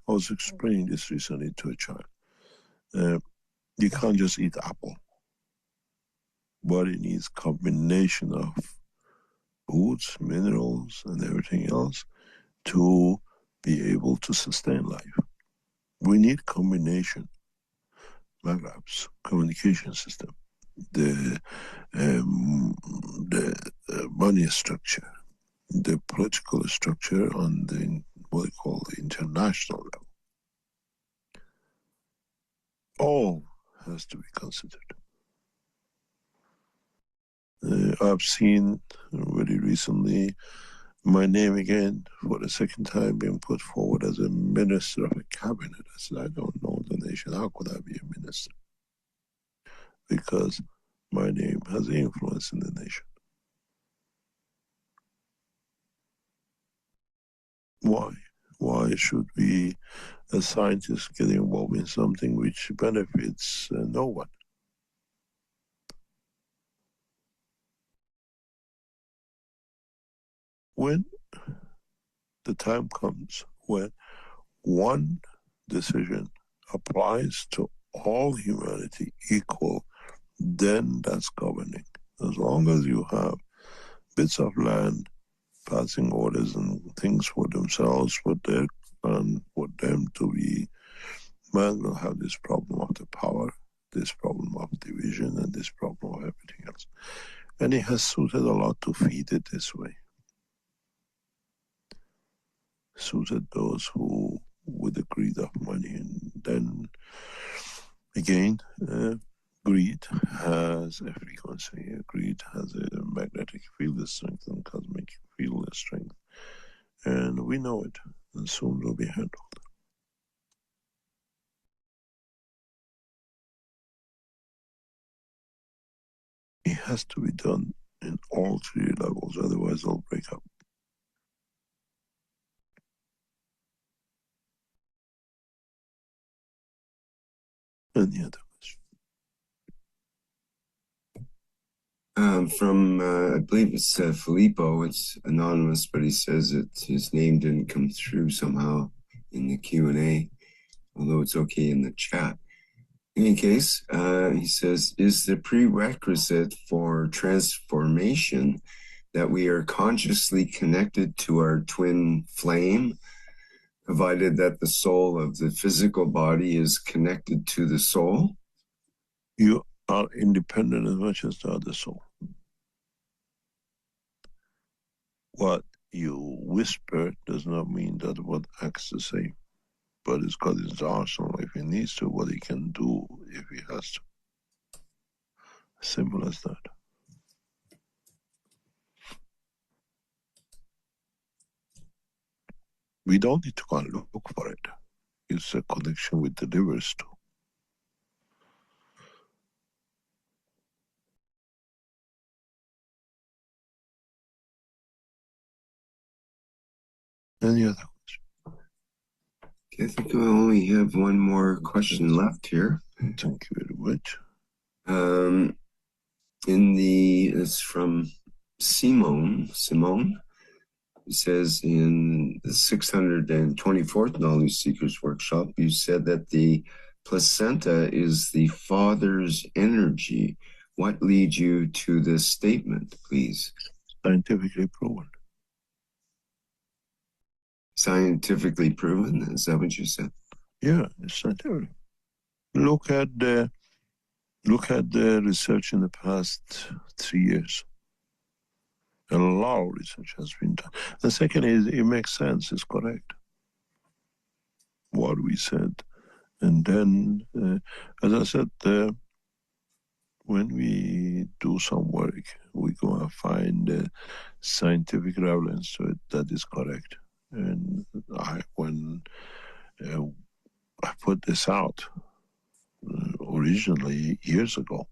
I was explaining this recently to a child. You can't just eat apple. Body needs combination of foods, minerals, and everything else to be able to sustain life. We need combination. Magravs, communication system, the money structure, the political structure on the what we call the international level. All has to be considered. I've seen very recently my name again for the second time being put forward as a minister of a cabinet. I said, I don't know the nation. How could I be a minister? Because my name has influence in the nation. Why? Why should we, as scientists, get involved in something which benefits no one? When the time comes when one decision applies to all humanity equal, then that's governing. As long as you have bits of land passing orders and things for themselves, for their and for them to be, man will have this problem of the power, this problem of division, and this problem of everything else. And it has suited a lot to feed it this way. Suited those who, with the greed of money, and then again, greed has a frequency. Greed has a magnetic field strength and cosmic field strength, and we know it, and soon will be handled. It has to be done in all three levels, otherwise they'll break up. Any other question? From, I believe it's Filippo. It's anonymous, but he says that his name didn't come through somehow in the Q&A, although it's okay in the chat. In any case, he says, is the prerequisite for transformation that we are consciously connected to our twin flame, provided that the soul of the physical body is connected to the soul? You are independent as much as the other soul. What you whisper does not mean that what acts the same, but it's got his arsenal if he needs to, what he can do if he has to. Simple as that. We don't need to go and look for it. It's a connection with the rivers too. Any other question? Okay, I think I only have one more question left here. Thank you very much. It's from Simone. It says in the 624th Knowledge Seekers Workshop, you said that the placenta is the father's energy. What leads you to this statement, please? Scientifically proven. Scientifically proven? Is that what you said? Yeah, it's scientific. Look at the research in the past 3 years. A lot of research has been done. The second is, it makes sense, it's correct, what we said. And then, as I said, when we do some work, we go and find scientific evidence to it that is correct. And when I put this out originally years ago,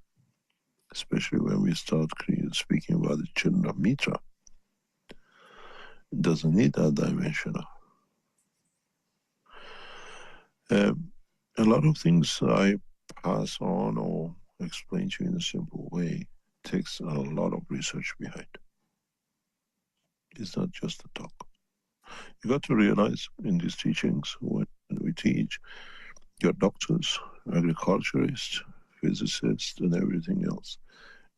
especially when we start speaking about the children of Mitra, it doesn't need that dimension. A lot of things I pass on or explain to you in a simple way takes a lot of research behind. It's not just a talk. You got to realize in these teachings, when we teach, you're doctors, agriculturists, physicists, and everything else.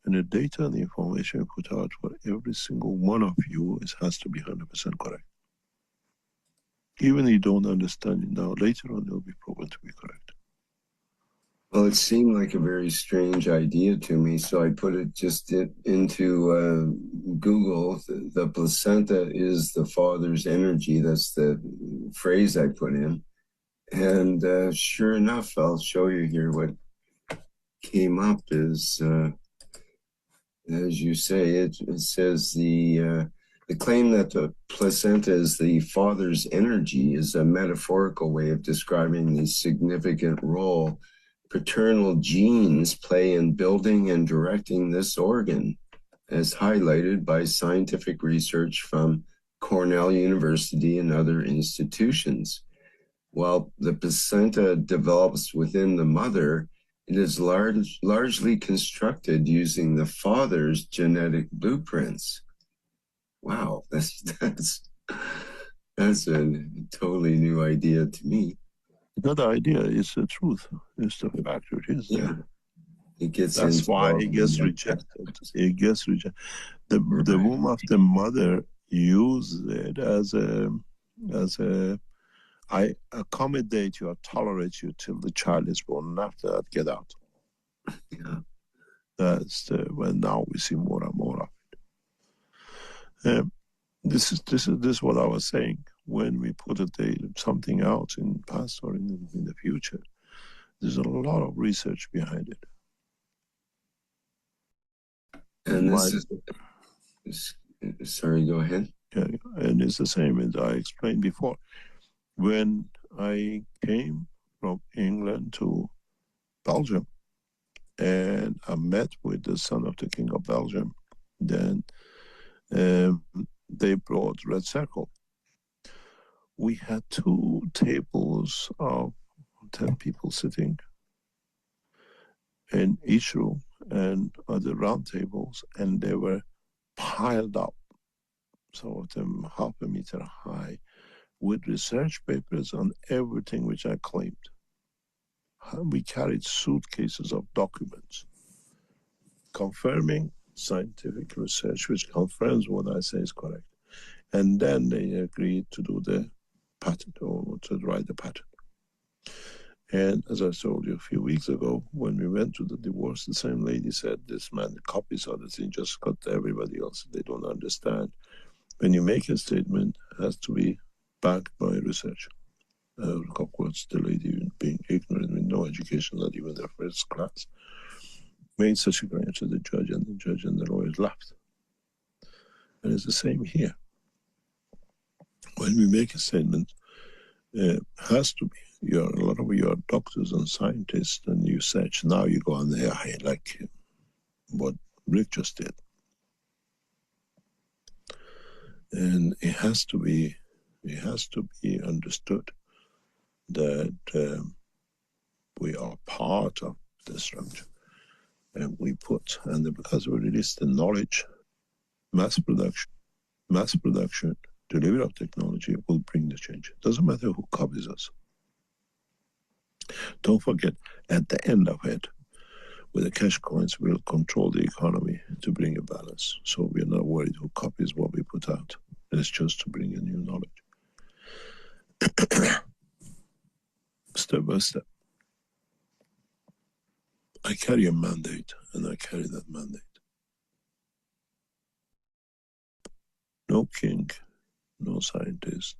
And the data and the information you put out for every single one of you has to be 100% correct. Even if you don't understand it now, later on it'll be proven to be correct. Well, it seemed like a very strange idea to me, so I put it just into Google. The placenta is the father's energy. That's the phrase I put in. And sure enough, I'll show you here what came up is, as you say, it says the claim that the placenta is the father's energy is a metaphorical way of describing the significant role paternal genes play in building and directing this organ, as highlighted by scientific research from Cornell University and other institutions. While the placenta develops within the mother, it is largely constructed using the father's genetic blueprints. Wow, that's a totally new idea to me. Not the idea, it's the truth. It's the fact it is there. Yeah. It gets That's why it gets rejected. It gets rejected. The womb of the mother uses it as a I accommodate you or tolerate you till the child is born, and after that, get out. Yeah. That's when now we see more and more of it. This is what I was saying. When we put something out in the past or in the future, there's a lot of research behind it. And sorry, go ahead. Yeah, and it's the same as I explained before. When I came from England to Belgium, and I met with the son of the King of Belgium, then they brought Red Circle. We had 2 tables of 10 people sitting in each room, and other round tables, and they were piled up, some of them half a meter high, with research papers on everything which I claimed. We carried suitcases of documents confirming scientific research, which confirms what I say is correct. And then they agreed to do the patent, or to write the patent. And as I told you a few weeks ago, when we went to the divorce, the same lady said, this man copies other things, just got to everybody else. They don't understand. When you make a statement, it has to be backed by research. Of course, the lady, being ignorant with no education, not even their first class, made such a claim to the judge and the lawyers laughed. And it's the same here. When we make a statement, it has to be. A lot of you are doctors and scientists, and you search. Now you go on there, like what Rick just did. And it has to be understood that we are part of the structure. And because we release the knowledge, mass production, delivery of technology will bring the change. It doesn't matter who copies us. Don't forget, at the end of it, with the cash coins, we'll control the economy to bring a balance. So we're not worried who copies what we put out. It's just to bring a new knowledge. Step by step. I carry a mandate, and I carry that mandate. No king, no scientist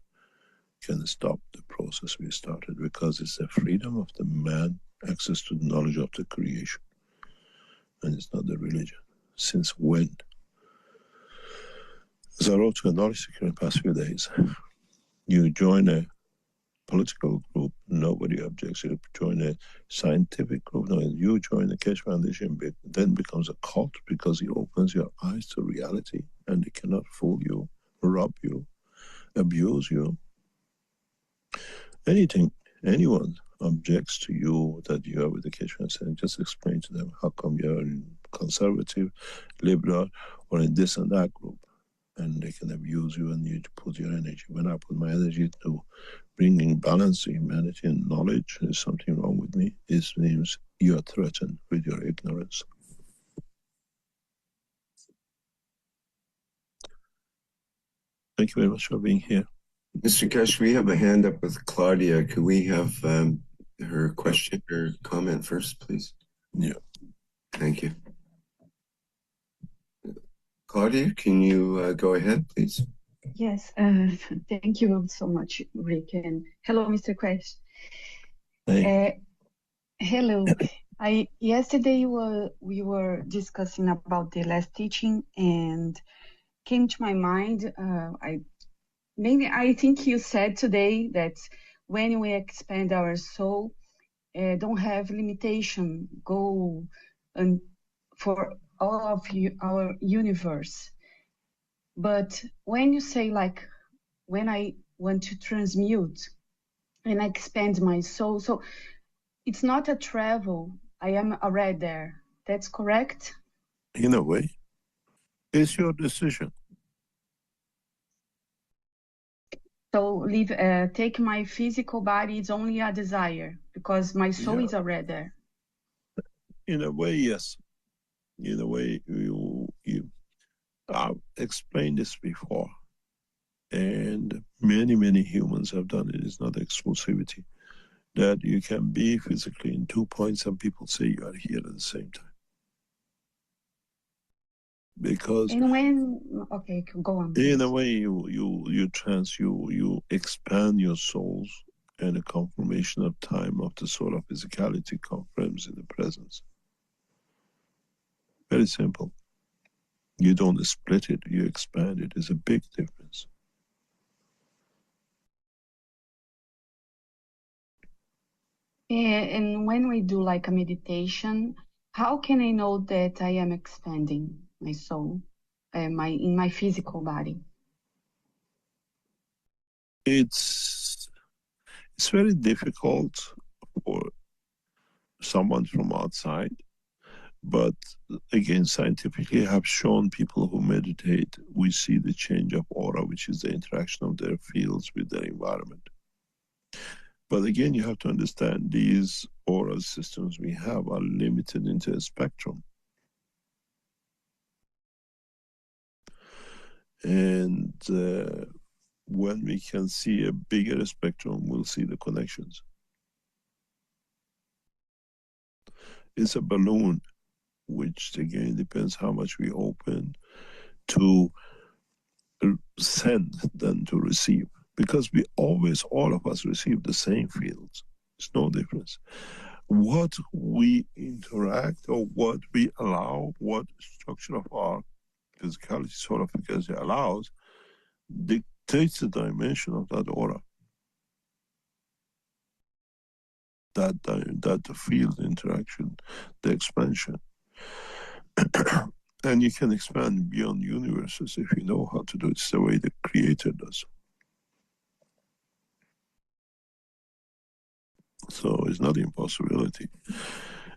can stop the process we started, because it's the freedom of the man, access to the knowledge of the creation. And it's not the religion. Since when? As I wrote to a knowledge seeker in the past few days, you join a political group, nobody objects. You join a scientific group, no, you join the Keshe Foundation, then becomes a cult, because it opens your eyes to reality, and they cannot fool you, rob you, abuse you. Anyone objects to you that you are with the Keshe Foundation, just explain to them how come you're conservative, liberal, or in this and that group, and they can abuse you, and you put your energy. When I put my energy to bringing balance to humanity and knowledge, there's something wrong with me. It means you are threatened with your ignorance. Thank you very much for being here. Mr. Keshe, we have a hand up with Claudia. Could we have her question or comment first, please? Yeah. Thank you. Claudia, can you go ahead, please? Yes, thank you so much, Rick. And hello, Mr. Keshe. Hey. Hello. Yesterday we were discussing about the last teaching, and came to my mind. I think you said today that when we expand our soul, don't have limitation, go and for all of our universe. But when you say, like, when I want to transmute and expand my soul, so it's not a travel. I am already there. That's correct? In a way, it's your decision. So take my physical body, it's only a desire, because my soul is already there. In a way, yes. In a way, I've explained this before, and many humans have done it. It's not exclusivity. That you can be physically in 2 points, and people say you are here at the same time. Because okay, go on. In a way, you expand your souls, and a confirmation of time of the soul of physicality confirms in the presence. Very simple. You don't split it, you expand it. It's a big difference. And when we do like a meditation, how can I know that I am expanding my soul in my physical body? It's very difficult for someone from outside, But again, scientifically have shown people who meditate, we see the change of aura, which is the interaction of their fields with their environment. But again, you have to understand these aura systems we have are limited into a spectrum. And when we can see a bigger spectrum, we'll see the connections. It's a balloon, which again depends how much we open to send than to receive. Because we always, all of us receive the same fields. There's no difference. What we interact or what we allow, what structure of our physicality, sort of physicality allows, dictates the dimension of that aura. That field interaction, the expansion. And you can expand beyond universes if you know how to do it. It's the way the Creator does. So it's not impossibility.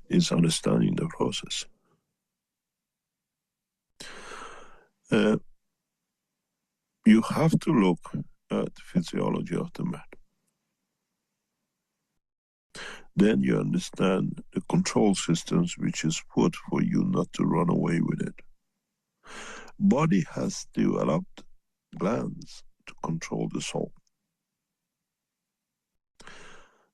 It's understanding the process. You have to look at the physiology of the man. Then you understand the control systems which is put for you not to run away with it. Body has developed glands to control the soul.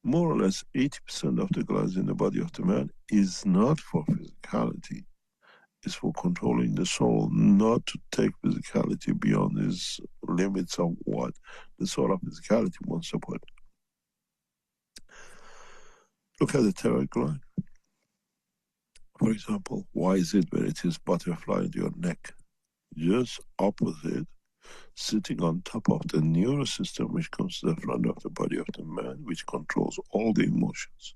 More or less 80% of the glands in the body of the man is not for physicality. It's for controlling the soul, not to take physicality beyond its limits of what the soul of physicality wants to put. Look at the thyroid gland. For example, why is it where it is butterfly in your neck? Just opposite, sitting on top of the nervous system which comes to the front of the body of the man, which controls all the emotions.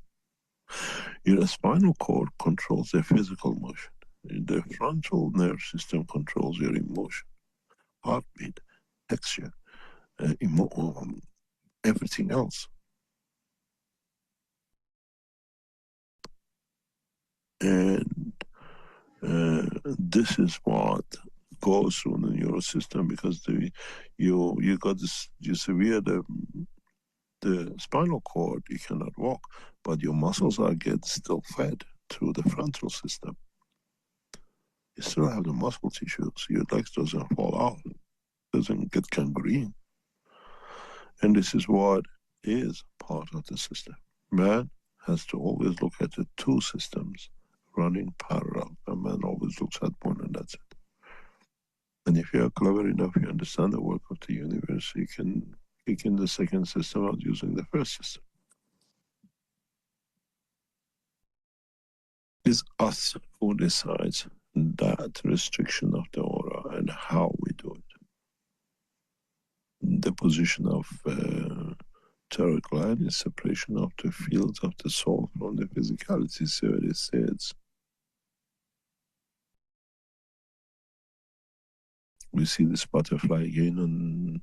Your spinal cord controls the physical motion. The frontal nerve system controls your emotion, heartbeat, texture, everything else. And this is what goes through the neural system, because you got this, you severe the spinal cord, you cannot walk, but your muscles are still fed through the frontal system. You still have the muscle tissue, so your legs doesn't fall out, doesn't get gangrene. And this is what is part of the system. Man has to always look at the two systems running parallel. A man always looks at one, and that's it. And if you are clever enough, you understand the work of the universe, you can kick in the second system out using the first system. It's us who decides that restriction of the aura and how we do it. The position of thyroid gland is separation of the fields of the soul from the physicality, so it says. We see this butterfly again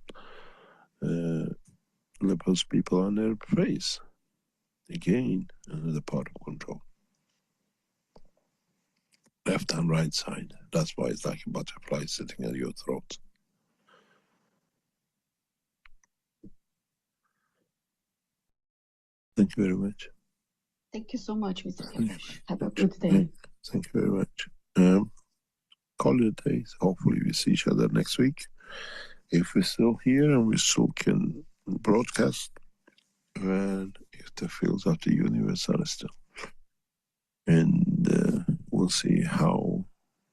on Lepers people on their face. Again, another part of control. Left and right side. That's why it's like a butterfly sitting at your throat. Thank you very much. Thank you so much, Mr. Kapesh. Have a good day. Thank you very much. Call it a day. Hopefully we see each other next week. If we're still here and we still can broadcast, and if the fields of the universe are still. And we'll see how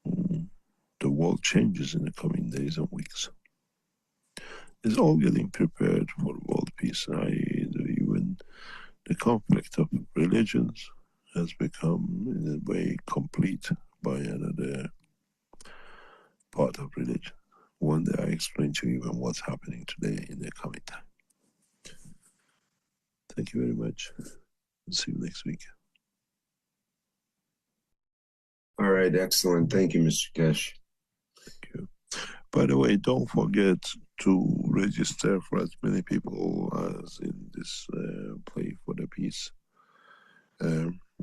the world changes in the coming days and weeks. It's all getting prepared for world peace. Even the conflict of religions has become, in a way, complete by another part of religion. One day I explain to you even what's happening today in the coming time. Thank you very much. See you next week. All right, excellent. Thank you, Mr. Kesh. Thank you. By the way, don't forget to register for as many people as in this play for the peace,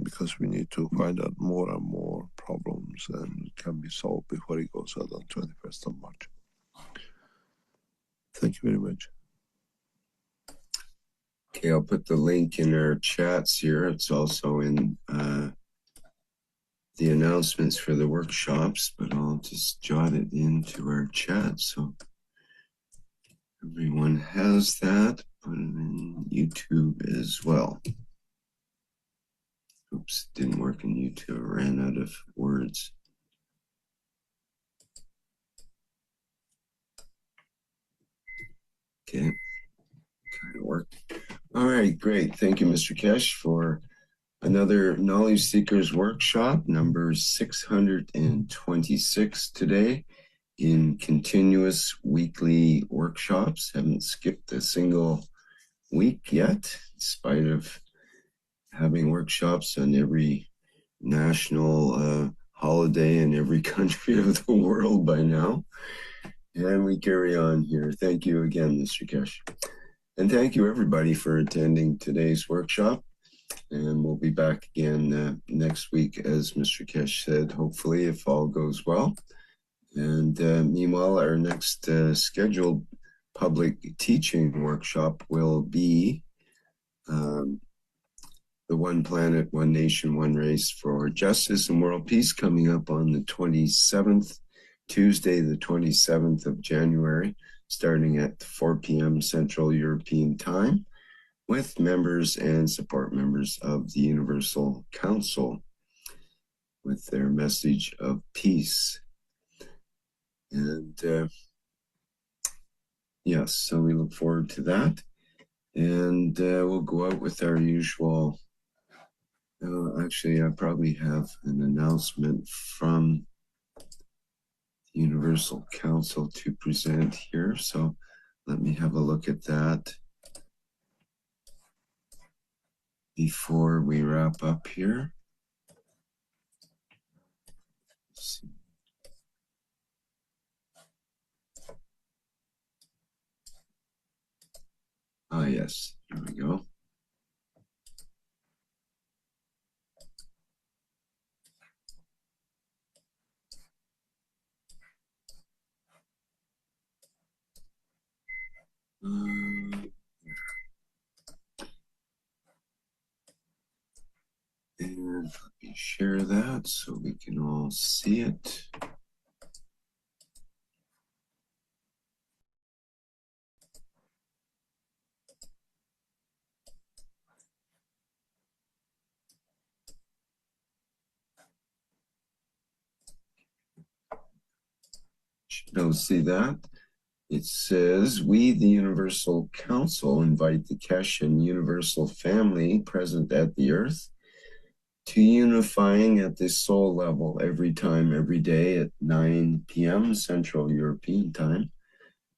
because we need to find out more and more problems and can be solved before it goes out on 21st of March. Thank you very much. Okay, I'll put the link in our chats here. It's also in the announcements for the workshops, but I'll just jot it into our chat so everyone has that. Put it in YouTube as well. Oops, it didn't work in YouTube. I ran out of words. Okay, kind of worked. All right, great. Thank you, Mr. Kesh, for another Knowledge Seekers Workshop, number 626 today in continuous weekly workshops. Haven't skipped a single week yet, in spite of having workshops on every national holiday in every country of the world by now. And we carry on here. Thank you again, Mr. Kesh. And thank you, everybody, for attending today's workshop. And we'll be back again next week, as Mr. Kesh said, hopefully, if all goes well. And meanwhile, our next scheduled public teaching workshop will be the One Planet, One Nation, One Race for Justice and World Peace, coming up on the 27th, Tuesday, the 27th of January, starting at 4 p.m. Central European Time, with members and support members of the Universal Council with their message of peace. And yes, so we look forward to that. And we'll go out with our usual, actually, I probably have an announcement from the Universal Council to present here. So let me have a look at that before we wrap up here. Let's see. Ah, yes, here we go. And let me share that so we can all see it. Don't see that. It says, we, the Universal Council, invite the Kesh and Universal family present at the earth to unifying at the soul level every time, every day at 9 p.m. Central European Time,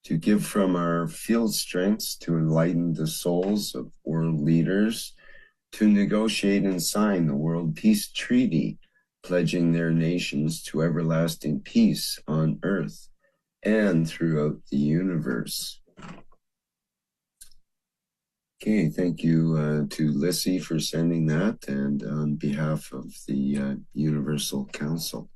to give from our field strengths to enlighten the souls of world leaders, to negotiate and sign the World Peace Treaty, pledging their nations to everlasting peace on earth and throughout the universe. Okay, thank you to Lissy for sending that, and on behalf of the Universal Council.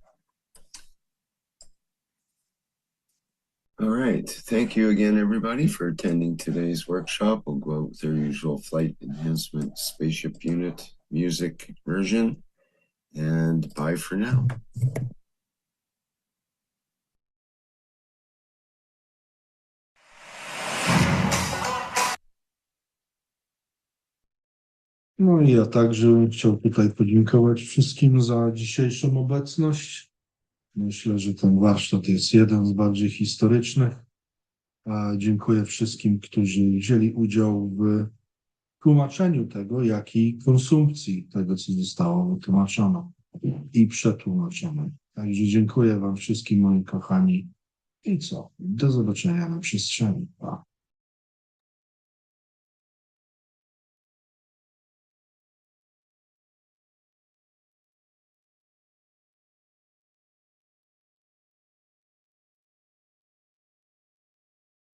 All right, thank you again, everybody, for attending today's workshop. We'll go out with our usual flight enhancement spaceship unit music version, and bye for now. No i ja także bym chciał tutaj podziękować wszystkim za dzisiejszą obecność. Myślę, że ten warsztat jest jeden z bardziej historycznych. Dziękuję wszystkim, którzy wzięli udział w tłumaczeniu tego, jak i konsumpcji tego, co zostało wytłumaczone i przetłumaczone. Także dziękuję wam wszystkim, moi kochani. I co? Do zobaczenia na przestrzeni. Pa.